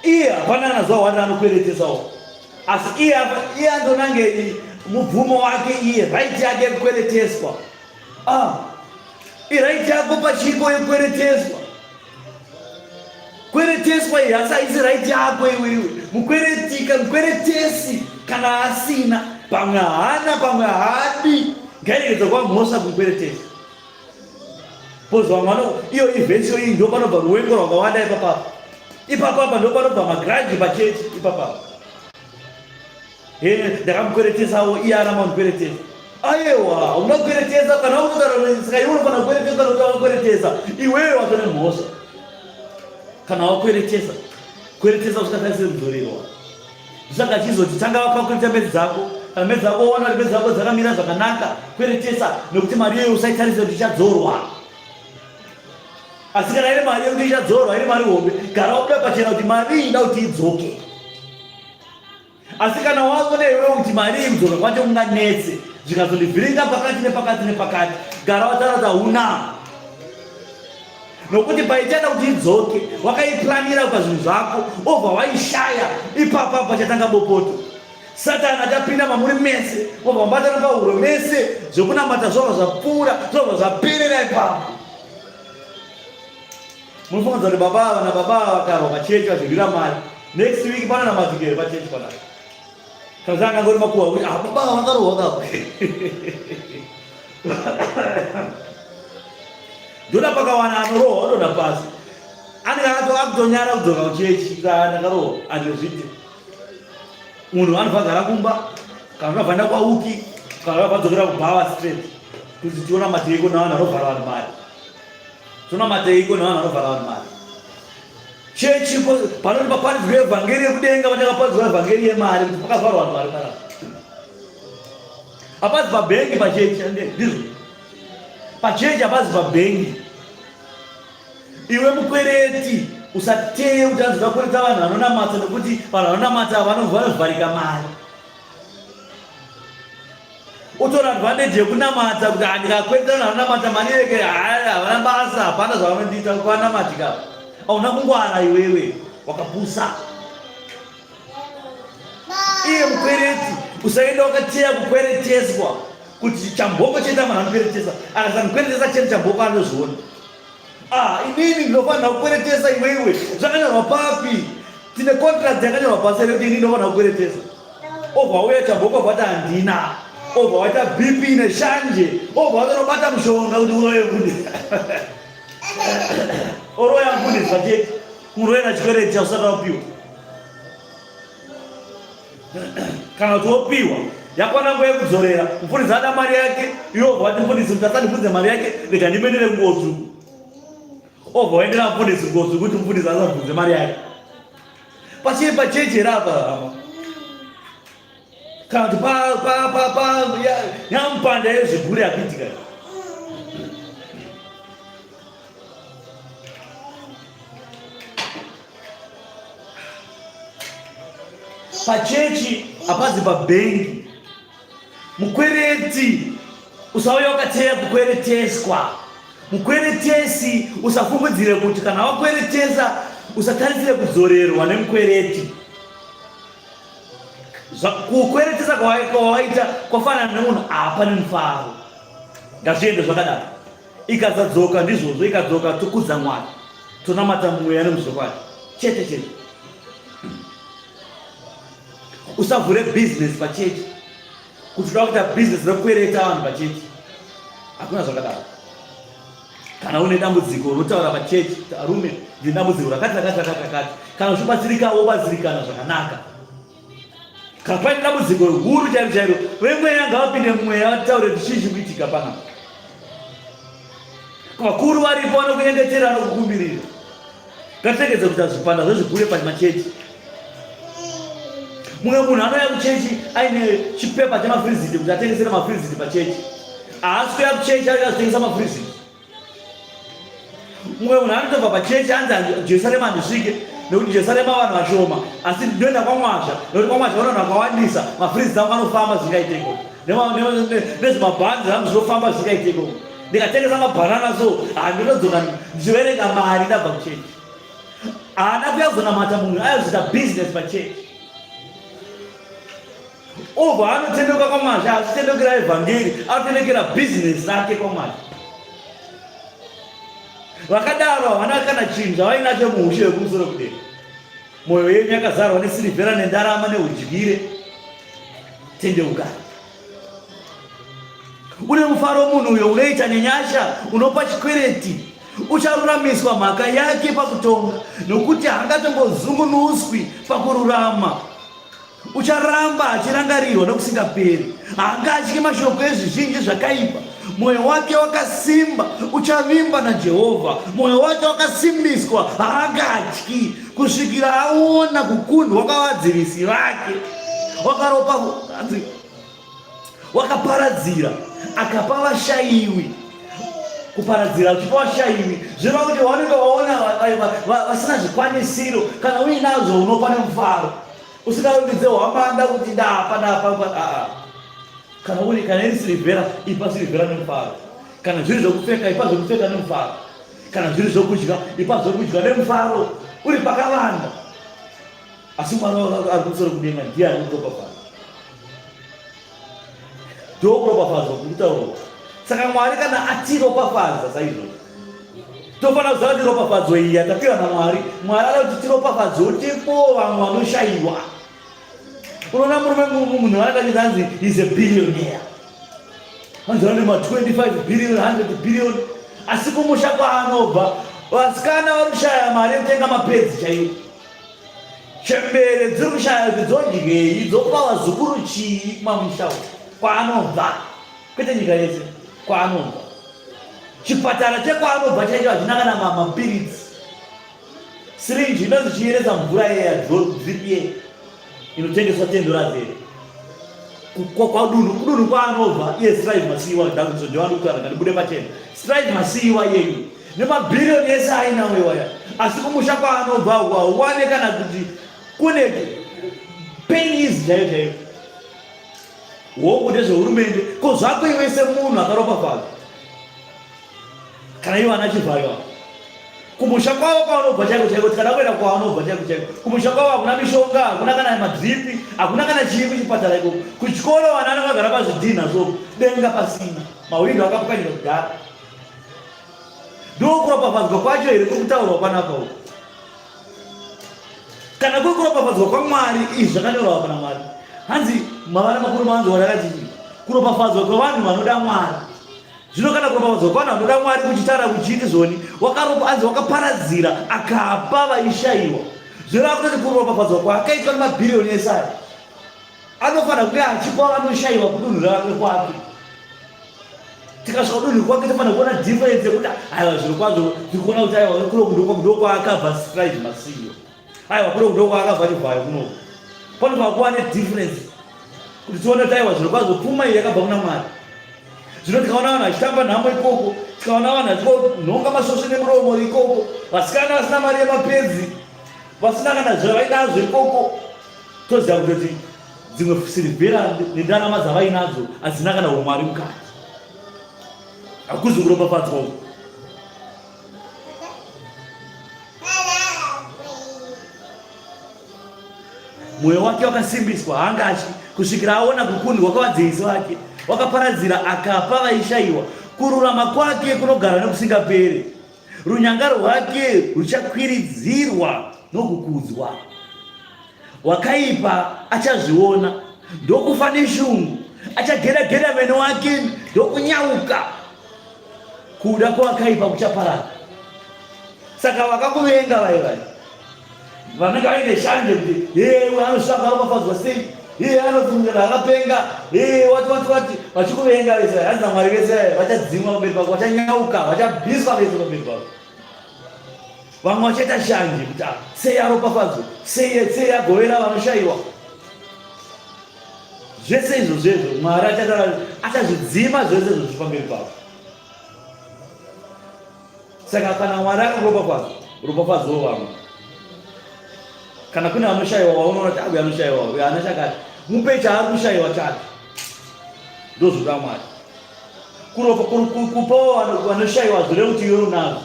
Iye hapana nazuva wanda anokweretesawo, asi iye andonange mubvumo wake, iye right yake yekukwereteswa. Right yako pachiko yekukwereteswa. kwereteswa hasaisi raiti yako iwewe. Mukweretesi kana asina, pamwe hana pamwe hadi, ngairegedza kwa mhosa kukweretesa. Pozwa mwana iyo ivhesiyo iyi ndo panobva ruwengo rwakawanda ipapapa. Ipapapa ndo panobva magiraji pachechi ipapapa. Ndakamukweretesawo iye aramba kundikweretesa. Aiwa, unakweretesa kana unotarisika iwe unofana kukweretesa kana kuti wakweretesa. Iwewe watone mhosa. Kana wakweretesa, kweretesa usingatarisire kuzorerwa. Saka chizoti tanga wakakwereta mbedzi dzako, kana mbedzi dzako waona kuti mbedzi dzako dzakamira zvakanaka, kweretesa nekuti mari iyoyo usaitarisire kuti ichadzorwa. Asi kana iri mari yekuti ichadzorwa, iri mari hombe, gara ubuda pachena kuti mari inoda kuti idzoke. Asi kana waona iwewe kuti mari iyi kudzoka kwacho kunganetse, zvikazondivhiringa pakati nepakati nepakati, gara wataura kuti hauna. Nokuti paichada kuti idzoke, wakaiplanira pazvinhu zvako, obva waishaya, ipapa pachatanga bopoto. Satani achapinda mamuri mese, obva wabatana pahuro mese, zvokunamata zvobva zvapfuura, zvobva zvaperera ipapo. Munofunga kuti baba ava nababa ava vakarwa pachechi vazvirira mari, next week panonamatikere pachechi panapa. Kana zvangangori makuhwa kuti baba ava vakarohwa kako. Ndoda pakawana anorohwa ododa pasi. Anenge akutonyara kudzoka kuchechi kana akarohwa andizviti. Munhu anofagara kumba, kana unofanda kwauki, kana unofadzokera kuBhawa Street. Kuti tiona mateiko navanhu vanovhara vanhu mari. Tiona mateiko navanhu vanovhara vanhu mari. Chechi panoti paparidzwe evhangeri yekudenga pachakaparidzwa evhangeri yemari kuti pakavharwa vanhu vari parapa. Hapazi pabhengi pachechi ndizvo. Pachechi hapazi pabhengi. Iwe mukwereti usateye kuti anzi vakwereta vanhu vanonamata nekuti vanhu vanonamata vanovharika mari. Utora vanhu vaneje yekunamata kuti ndikakwereta vanhu vanonamata mari yeke havana basa, hapana zvavanondiita kuvanamatika. Hauna kungwara iwewe, wakapusa. Iye mukwereti usaenda wakateya kukwereteswa kuti chamboko cheta vanhu vanokweretesa. Akasakukweretesa chete chamboko anozviona. Inini ndinofanira kukweretesa iwewe. Zvakanyorwa papi? Tine contract yakanyorwa pasi yekuti inini ndinofanira kukweretesa. Obva wauya chamboko obva kuti handina. Obva waita BP neshanje. Obva watonobata mushonga kuti uroye kuti. Oroya mfundisi pachete. Uroye na chikwereti chausati wapiwa. Kana kuti wopiwa, yakwana nguva yekudzorera. Mufundisi ada mari yake, iwe obva wati mufundisi mutasandipfudze mari yake, rega ndimendere nguo tsvuku. Obva waendera mufundisi nguo tsvuku kuti mufundisi asabvunze mari yake. Pachechi rapa. Kana kuti yamupanda yezviguri yakuitika. Pachechi hapazi pabhengi. Mukwereti usauya wakateya kukwereteswa. Mukweretesi usafungidzire kuti kana wakweretesa usatarisire kudzorerwa nemukwereti. Kukweretesa kwawaita kwafanana nemunhu apa nemufaro. Ngazviende zvakadaro. Ikazadzoka ndizvozvo, ikadzoka tokudza Mwari, tonamata mweya nemuzokwadi chete chete. Usavhure business pachechi kuti uda kuita business rekukwereta vanhu pachechi. Hakuna zvakadaro. Kana une dambudziko unotaura pachechi, arume ndine dambudziko rakati. Kana uchibatsirika wobatsirikana zvakanaka. Kana paine dambudziko huru chairo, vemweya ngavapinde mumweya vataure kuti chii chikuitika panapa. Vakuru varipo vanokunyengetera vanokukumbirira. Ngatirege kuita zvipanda zvezvigure pamachechi. Mumwe munhu anouya kuchechi aine chipepa chemafriziti kuti atengesere mafriziti pachechi. Haasi kuuya kuchechi akazvitengesa mafriziti. Mumwe munhu anotobva pachechi anzi Jerusarema handisvike nekuti Jerusarema vanhu vashoma, asi ndinoenda kwaMwazha nekuti kwaMwazha vanhu vakawandisa, mafriziti angu anofamba zvingaiteko. Nezvimabhanzi zangu zvinofamba zvingaiteko. Ndikatengesa mabhanana so, handinodzoka ndichiverenga mari ndabva kuchechi. Haana kuyazonamata munhu ayazvita business pachechi. Obva anotendoka kwaMwazha, hazitendokera evhangeri, anotendekera business rake kwaMwazha. Vakadaro havana kana chinhu zvavainacho muushe hwekumusoro kudenga. Mwoyo yenyu yakazarwa nesirivhera nendarama neudyire. Tendeuka. Une mufaro munhu uyo unoita nenyasha, unopa chikwereti, ucharuramiswa mhaka yake pakutonga, nokuti haangatombozungunuswi pakururama. Ucharamba achirangarirwa nokusingaperi. Haangatyi mashoko ezvizhinji zvakaipa. Mwoyo wake wakasimba, uchavimba naJehovha. Mwoyo wake wakasimbiswa, haangatyi kusvikira aona kukundwa kwavadzivisi vake. Wakaropa wakaparadzira akapa vashayiwi. Kuparadzira uchipa vashayiwi zviva kuti vanenge vaona vasina zvikwanisiro, kana uinazvo unopa nemufaro, usingarongedze hwamanda kuti ndapa. Kana iri silivhera, ipa silivhera nemufaro. Kana zviri zvokupfeka, ipa zvokupfeka nemufaro. Kana zviri zvokudya, ipa zvokudya nemufaro. Uri pakavanda. Asi Mwari ari kumusoro kudenga ndiye ari kuropafadza. Ndokuropafadzwa kukutaurwa. Saka Mwari kana atiropafadza saizvozvo, tofanira kuziva kuti ropafadzo iyi yatapiwa naMwari. Mwari ari kuti tiropafadzwe tipo vamwe vanoshayiwa. Unoona munhu akachinzi is a billionaire. Vanzana nema 25 billion, 100 billion. Asi kumusha kwaanobva, vasikana vari kushaya mari yekutenga mapedzi chaiwo. Chembere dziri kushaya kuti dzodyei, dzopa vazukuru chii kumamusha kwaanobva. Kwete nyika yese, kwaanobva. Chipatara chekwaanobva chaicho hachina kana mapiritsi. Sirinji inonzi chiyeredza mvura yadhiripi inotengeswa $10. Kudunhu kwaanobva iye Strive Masiyiwa Davidson ndiwandukutaranga ndibude pachena. Strive Masiyiwa yeyu nemabhiriyoni ese ainawo iwaya. Asi kumusha kwaanobva uwane kana kuti kune pennies chaiyo chaiyo. Woku ndezvehurumende, ko zvako iwe semunhu akaropafadzwa. Kana ivo ana chivhayo. Kumusha kwavo kwaanobva chaiko chaiko, tikada kuenda kwaanobva chaiko chaiko. Kumusha kwavo hakuna mishonga, hakuna kana madhiripi, hakuna kana chii kuchipatara ikoko. Kuchikoro vana vakagara pazvidhina zvo, denga pasina. Mawindo akapukanyika kudhara. Ndokuropafadzwa kwacho here kuri kutaurwa panapa uko. Kana kuri kuropafadzwa kwaMwari, izvi zvakanyorwa pana Mwari. Hanzi mavana makuru manzwa rakati kuropafadzwa kwevanhu vanoda Mwari. Zvino kana kuropafadzwa kwevanhu vanoda Mwari kuchitara kuchiti zvoni, wakaparadzira akapa vaishayiwa. Zvirava kutoti kuropafadzwa kwaakaitwa nemabhiriyoni esari. Anofanira kunge achipa vanoshayiwa kudunhu rake kwake. Tikasvika kudunhu kwake tofanira kuona difference yekuti aiwa zviro kwazvo tikuona kuti aiwa kuno kwaakabva Strive Masiyiwa. Aiwa kuno kwaakabva Chivhayo kuno. Panofanira kuva nedifference kuti tione kuti aiwa zviro kwazvo pfuma iyi yakabva kuna Mwari. Zvino tikaona vanhu vachitamba nhamo ikoko, tikaona vanhu vachinonga masvosve nemuromo ikoko, vasikana vasina mari yemapedzi, vasina kana zvavainazvo ikoko, toziva kutoti dzimwe silivhera nendarama dzavainadzo hadzina kana umwari mukati. Hakuzi kuropafadzwa uku. Mwoyo wake wakasimbiswa, haangatyi kusvikira aona kukundwa kwavadzivisi vake. Wakaparadzira akapa vaishayiwa. Kururama kwake kunogara nokusingaperi. Runyanga rwake ruchakwiridzirwa nokukudzwa. Wakaipa achazviona, ndokufa neshungu. Achagera meno wake, ndokunyauka. Kuda kwavakaipa kuchaparara. Saka vakakuvenga vai vanenge vaine shanje kuti anosvaka ropafadzwa sei, anofungira akapenga, wati vachikuvenga vese. Hanzi naMwari vese vachadzimwa pamberi pako, vachanyauka, vachabviswa vese pamberi pako. Vamwe vachaita shanje kuti sei aropafadzwa, sei agovera vanoshayiwa. Zvese izvozvo Mwari achazvidzima zvese izvozvo pamberi pako. Saka kana Mwari akaropafadzwa vamwe, kana kune vanoshayiwa waunoona kuti uyu anoshayiwa, uyu ana chakati, mupe chaari kushayiwa chake. Ndozvoda Mwari. Kupawo vanoshayiwa zvireve kuti iwe unazvo.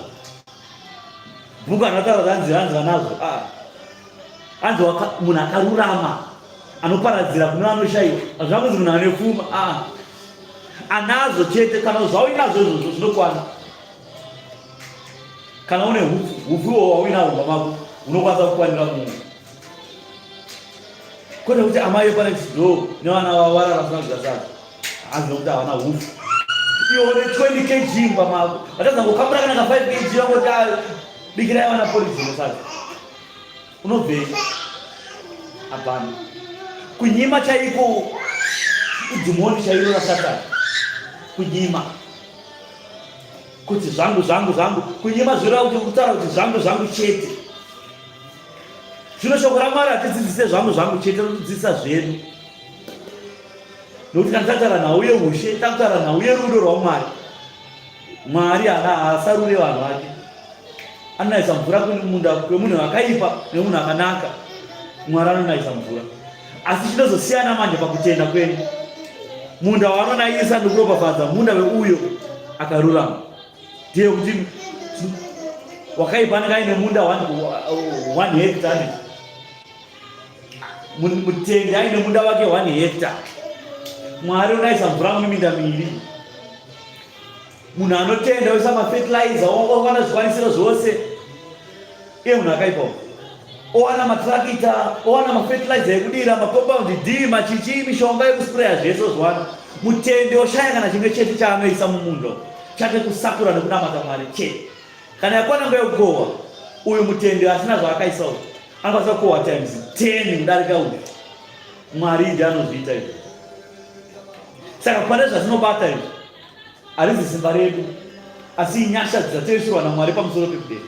Bhuku anotaura hanzi vanazvo. Hanzi munhu akarurama anoparadzira kune vanoshayiwa. Hazvina kunzi munhu ane pfuma. Anazvo chete, kana zvauinazvo izvozvo zvinokwana. Kana une hufu wawina mama unokwanza kukwanira Mungu. Kwenda kuti amaye pana chido ne wana wawara rafuna zazaka. Azinokuti hawana hufu. Ione 20 kg mama. Ataza ngokamura kana 5 kg yango ta bikira yana polisi mosaka. Unobve. Hapana. Kunyima chaiko idimoni chairo la Satani. Kunyima. Kuti zvangu kunyima zvira kuti kutaura kuti zvangu chete. Zvino shoko raMwari hatidzidzise zvangu chete, rodzidzisa zvedu. Nokuti kana tautaura nauye ushe, tautaura nauye rudo rwaMwari. Mwari haasarure vanhu vake. Anonaisa mvura kumunda kwemunhu akaipa nemunhu akanaka. Mwari anonaisa mvura. Asi chinozosiyana manje pakutenda kwenyu. Munda waanonaisa ndokuropafadza munda weuyo akarurama. Ndiye kuti wakaipa anenge aine munda 1 hectare. Mutendi aine munda wake 1 hectare. Mwari unoisa mvura muminda miviri. Munhu anotenda oisa mafertilizer, owana zvikwanisiro zvose. Iye munhu akaipa. Owana matrakita, owana mafertilizer ekudira, macompound D, machichi, mishonga yekuspraya zvese zwana. Mutendi oshaya kana chimwe chete chaanoisa mumunda. Chake kusakura nekunamata Mwari chete. Kana yakwana nguva yekukohwa, uyu mutendi asina zvaakaisa uyu anokwanisa kukohwa times 10 kudarika uyu. Mwari ndiye anozviita izvi. Saka pane zvatinobata izvi harizi simba redu, asi nyasha dzataisirwa naMwari pamusoro pekudai.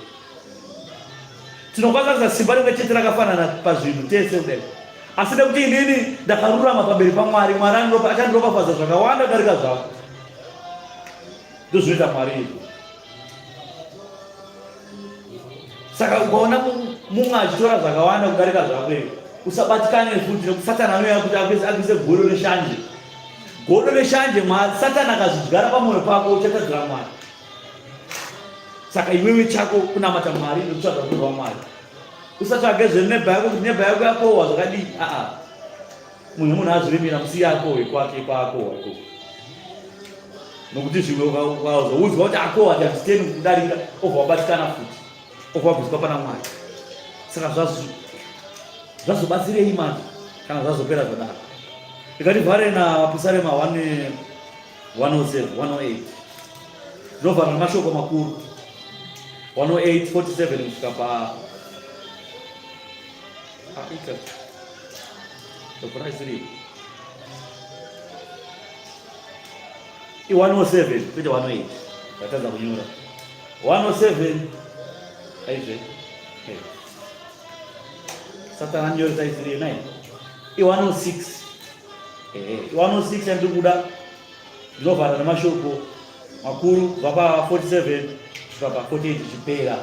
Tinokwanisa kuisa simba rimwe chete rakafanana pazvinhu tese kudai, asi nekuti inini ndakarurama pamberi paMwari, Mwari achandiropafadza zvakawanda kudarika zvako. Ndozvinoita Mwari izvi. Saka ukaona mumwe achitora zvakawanda kudarika zvako, usabatikane futi nekuti Satani anouya kuti akuise godo reshanje. Godo reshanje Satani akazvidyara pamwoyo pako uchatadzira Mwari. Saka iwewe chako kunamata Mwari nekutsvaga rudo rwaMwari. Usatsvage zvenebha yako kuti nebha yako yakohwa zvakadii. Munhu azvirimira musiye akohwe kwake kwaakohwa. Nokuti zvimwe ukazoudzwa kuti akohwa times 10 kudarika, obva wabatikana futi. Okwabviswa pana Mwari. Saka zvazobatsirei manje kana zvazopera zvadaro. Ikativhare naPisarema 107, 108. Zvinovhara namashoko makuru 108:47 kusvika pa i 107 kwete 108. Ndatadza kunyora 107 aizve. Satani anyoresa isiri 9 i 106. 106 andiri kuda zvinovhara namashoko makuru kubva pa 47 kusvika pa 48 chipera.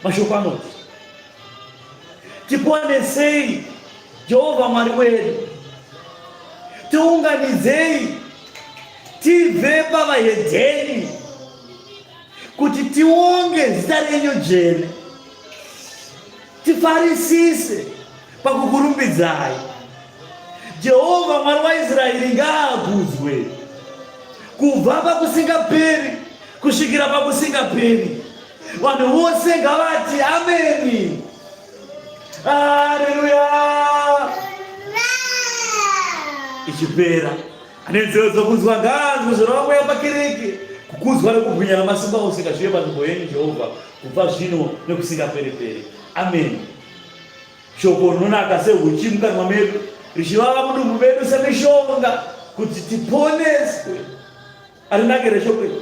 Mashoko anoti tiponesei Jehovha Mwari wedu, tiunganidzei tibve pavahedheni kuti tionge zita renyu dzvene, tifarisise pakukurumbidzai. Jehovha Mwari waIsraeri ngaakudzwe kubva pakusingaperi kusvikira pakusingaperi. Vanhu vose ngavati ameni. Haleluya. Ichipera ane nzeve dzokunzwa ngaanzwe zvinhu vamweya pakiriki, kukudzwa nekubwinya namasimba ose zvive panzvimbo yenyu Jehovha kubva zvino nekusingaperi. Amen. Shoko rinonaka sehuchi mukanwa medu, richivava mudumbu medu semishonga kuti tiponeswe. Arinakire shoko iri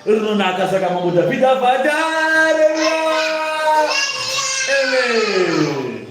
rinonaka. Saka mambo Dhavhidhi abva haleluya. Amen.